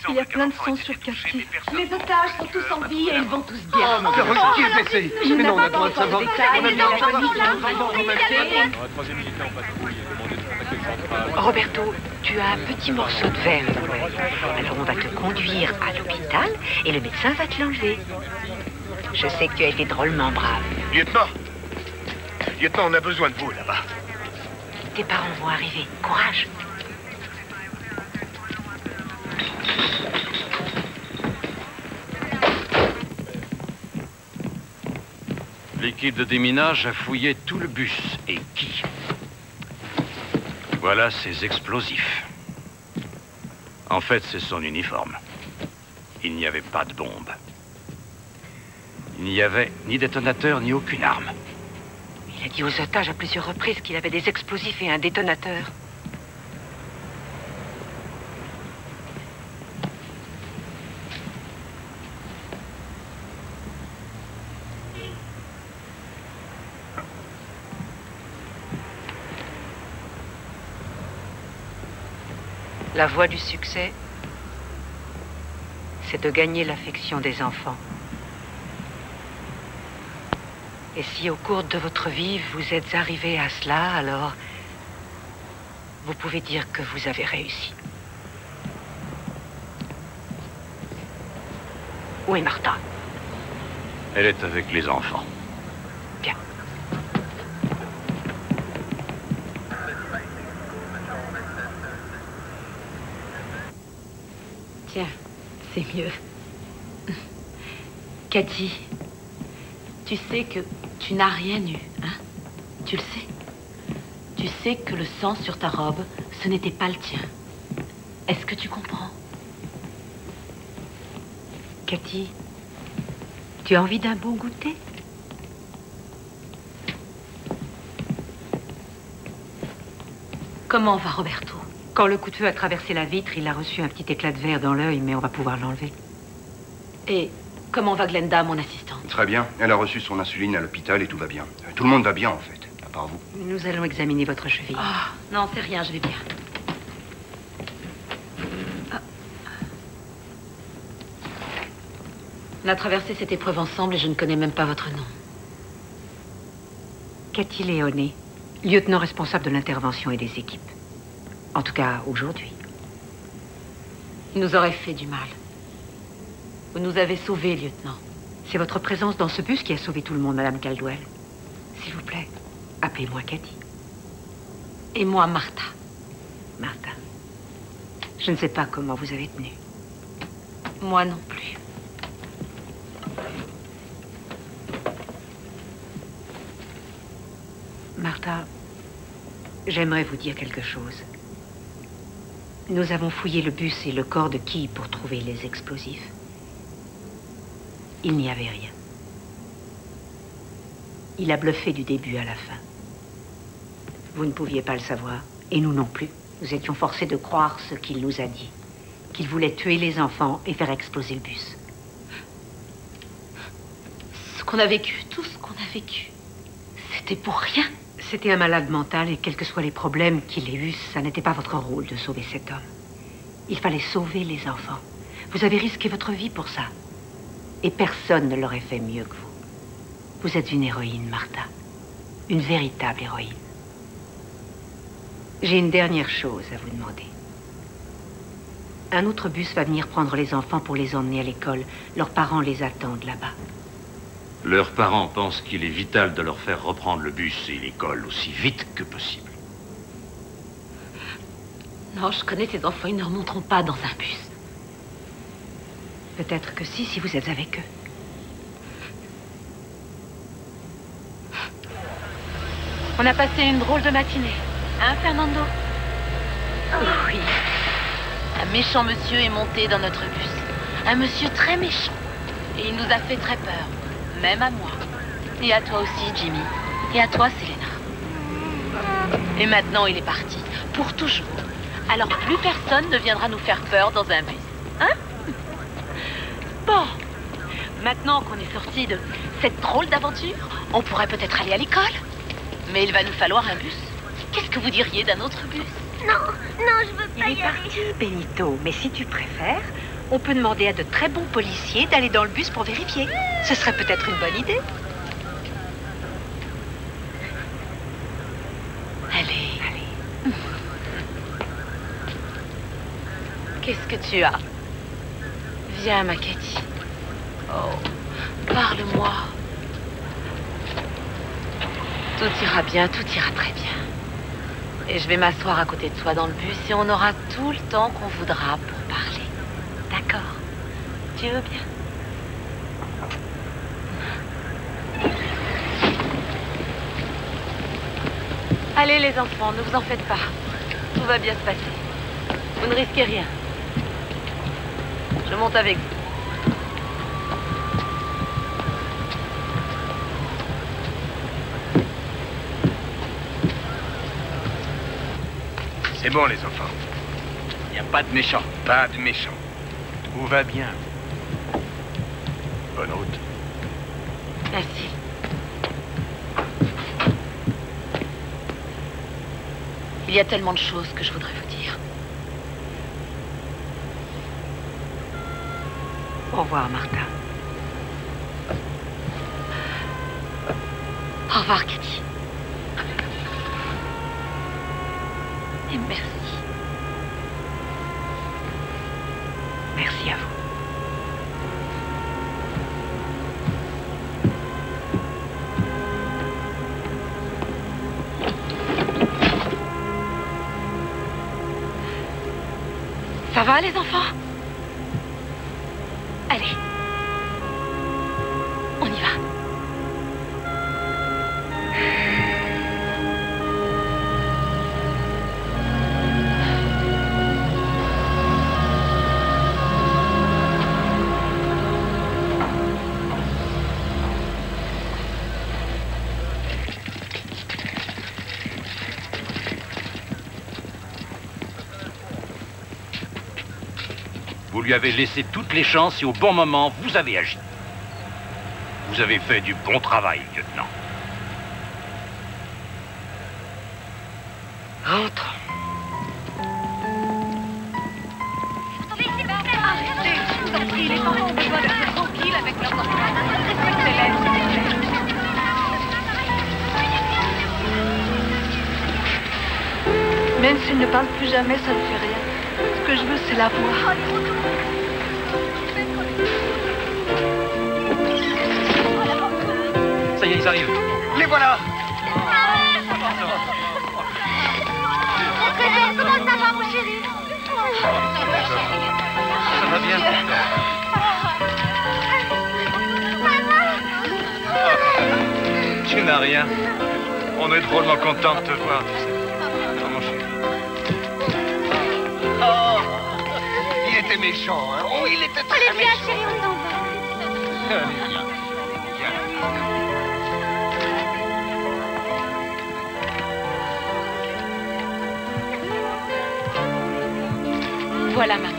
Il y a plein de sang sur Cathy. Les otages sont tous en vie et ils vont tous bien. Oh, mais qui est blessé? Je Mais n'ai non, on a pas besoin de encore savoir. les détails, mais la police l'a Roberto, tu as un petit morceau de verre dans l'œil. Alors on va te conduire à l'hôpital et le médecin va te l'enlever. Je sais que tu as été drôlement brave. Lieutenant, Lieutenant, on a besoin de vous, là-bas. Tes parents vont arriver. Courage. L'équipe de déminage a fouillé tout le bus. Et qui? Voilà ses explosifs. En fait, c'est son uniforme. Il n'y avait pas de bombe. Il n'y avait ni détonateur, ni aucune arme. Il a dit aux otages à plusieurs reprises qu'il avait des explosifs et un détonateur. La voie du succès, c'est de gagner l'affection des enfants. Et si au cours de votre vie, vous êtes arrivé à cela, alors vous pouvez dire que vous avez réussi. Où est Martha? Elle est avec les enfants. Bien. Tiens, c'est mieux. Cathy, tu sais que tu n'as rien eu, hein? Tu le sais. Tu sais que le sang sur ta robe, ce n'était pas le tien. Est-ce que tu comprends? Cathy, tu as envie d'un bon goûter? Comment va Roberto? Quand le coup de feu a traversé la vitre, il a reçu un petit éclat de verre dans l'œil, mais on va pouvoir l'enlever. Et comment va Glenda, mon assistante? Très bien. Elle a reçu son insuline à l'hôpital et tout va bien. Tout le monde va bien, en fait, à part vous. Nous allons examiner votre cheville. Ah, non, c'est rien, je vais bien. On a traversé cette épreuve ensemble et je ne connais même pas votre nom. Cathy Léoné, lieutenant responsable de l'intervention et des équipes. En tout cas, aujourd'hui. Il nous aurait fait du mal. Vous nous avez sauvés, lieutenant. C'est votre présence dans ce bus qui a sauvé tout le monde, Madame Caldwell. S'il vous plaît, appelez-moi Cathy. Et moi, Martha. Martha. Je ne sais pas comment vous avez tenu. Moi non plus. Martha, j'aimerais vous dire quelque chose. Nous avons fouillé le bus et le corps de Key pour trouver les explosifs. Il n'y avait rien. Il a bluffé du début à la fin. Vous ne pouviez pas le savoir, et nous non plus. Nous étions forcés de croire ce qu'il nous a dit. Qu'il voulait tuer les enfants et faire exploser le bus. Ce qu'on a vécu, tout ce qu'on a vécu, c'était pour rien. C'était un malade mental et quels que soient les problèmes qu'il ait eus, ça n'était pas votre rôle de sauver cet homme. Il fallait sauver les enfants. Vous avez risqué votre vie pour ça. Et personne ne l'aurait fait mieux que vous. Vous êtes une héroïne, Martha. Une véritable héroïne. J'ai une dernière chose à vous demander. Un autre bus va venir prendre les enfants pour les emmener à l'école. Leurs parents les attendent là-bas. Leurs parents pensent qu'il est vital de leur faire reprendre le bus et l'école aussi vite que possible. Non, je connais ces enfants, ils ne remonteront pas dans un bus. Peut-être que si vous êtes avec eux. On a passé une drôle de matinée. Hein, Fernando? Oui. Un méchant monsieur est monté dans notre bus. Un monsieur très méchant. Et il nous a fait très peur. Même à moi. Et à toi aussi, Jimmy. Et à toi, Selena. Et maintenant, il est parti. Pour toujours. Alors plus personne ne viendra nous faire peur dans un bus. Hein? Bon. Maintenant qu'on est sorti de cette drôle d'aventure, on pourrait peut-être aller à l'école. Mais il va nous falloir un bus. Qu'est-ce que vous diriez d'un autre bus? Non, non, je veux pas y aller. Il est parti, Benito. Mais si tu préfères, on peut demander à de très bons policiers d'aller dans le bus pour vérifier. Ce serait peut-être une bonne idée. Allez. Allez. Qu'est-ce que tu as? Viens, ma Cathy. Oh, parle-moi. Tout ira bien, tout ira très bien. Et je vais m'asseoir à côté de toi dans le bus et on aura tout le temps qu'on voudra pour parler. D'accord? Tu veux bien? Allez les enfants, ne vous en faites pas. Tout va bien se passer. Vous ne risquez rien. Je monte avec vous. C'est bon, les enfants. Il n'y a pas de méchants. Pas de méchants. Tout va bien. Bonne route. Merci. Il y a tellement de choses que je voudrais vous dire. Au revoir, Martha. Au revoir, Cathy. Et merci. Merci à vous. Ça va, les enfants? Allez. On y va. Vous lui avez laissé toutes les chances et au bon moment, vous avez agi. Vous avez fait du bon travail, lieutenant. Rentre. Arrêtez, je vous en prie, les enfants ont besoin d'être tranquilles avec leurs enfants. Respectez-les. Même s'il ne parle plus jamais, ça ne fait rien. Ce que je veux, c'est la voir. Ça y est, ils arrivent. Les voilà! Comment ça va, mon chéri? Ça va bien. Tu n'as rien. On est drôlement content de te voir, tu sais. Oh, mon chéri. Oh, il était méchant, hein? Oh, il était très Allez, viens, méchant. chérie, on s'en va. Allez, viens. Voilà, maman.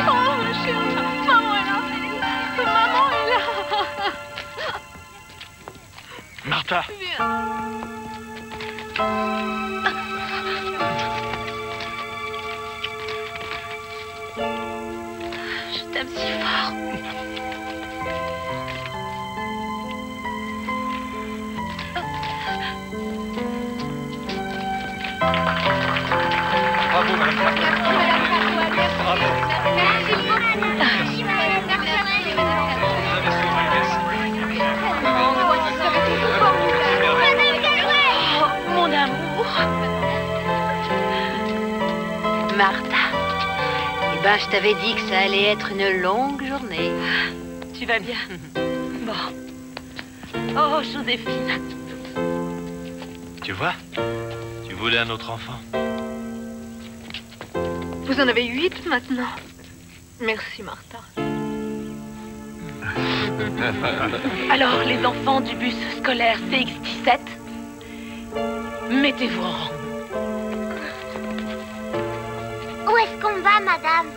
Oh, ma chérie, maman est là. Maman est là. Martha. Je t'aime si fort. Bravo, madame. Bravo. Merci beaucoup. Merci, Oh, mon amour. Martha. Eh ben, je t'avais dit que ça allait être une longue journée. Tu vas bien? Bon. Oh, Joséphine. Tu vois? Tu voulais un autre enfant. Vous en avez 8 maintenant. Merci, Martha. Alors, les enfants du bus scolaire CX-17, mettez-vous en rang. Où est-ce qu'on va, madame?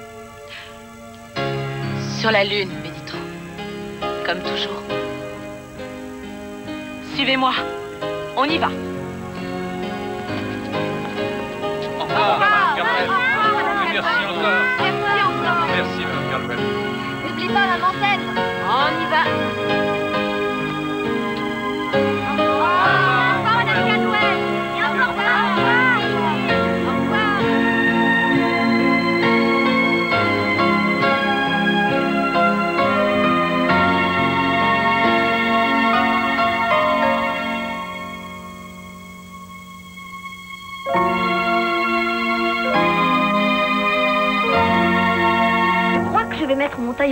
Sur la lune, Benito. Comme toujours. Suivez-moi. On y va. Au revoir, Madame Carmel. Merci encore. Merci encore. Merci, Madame Carmel. N'oublie pas la montagne. On y va. Au revoir, Madame Cadwell. Et au revoir. Au revoir. je vais mettre mon tailleur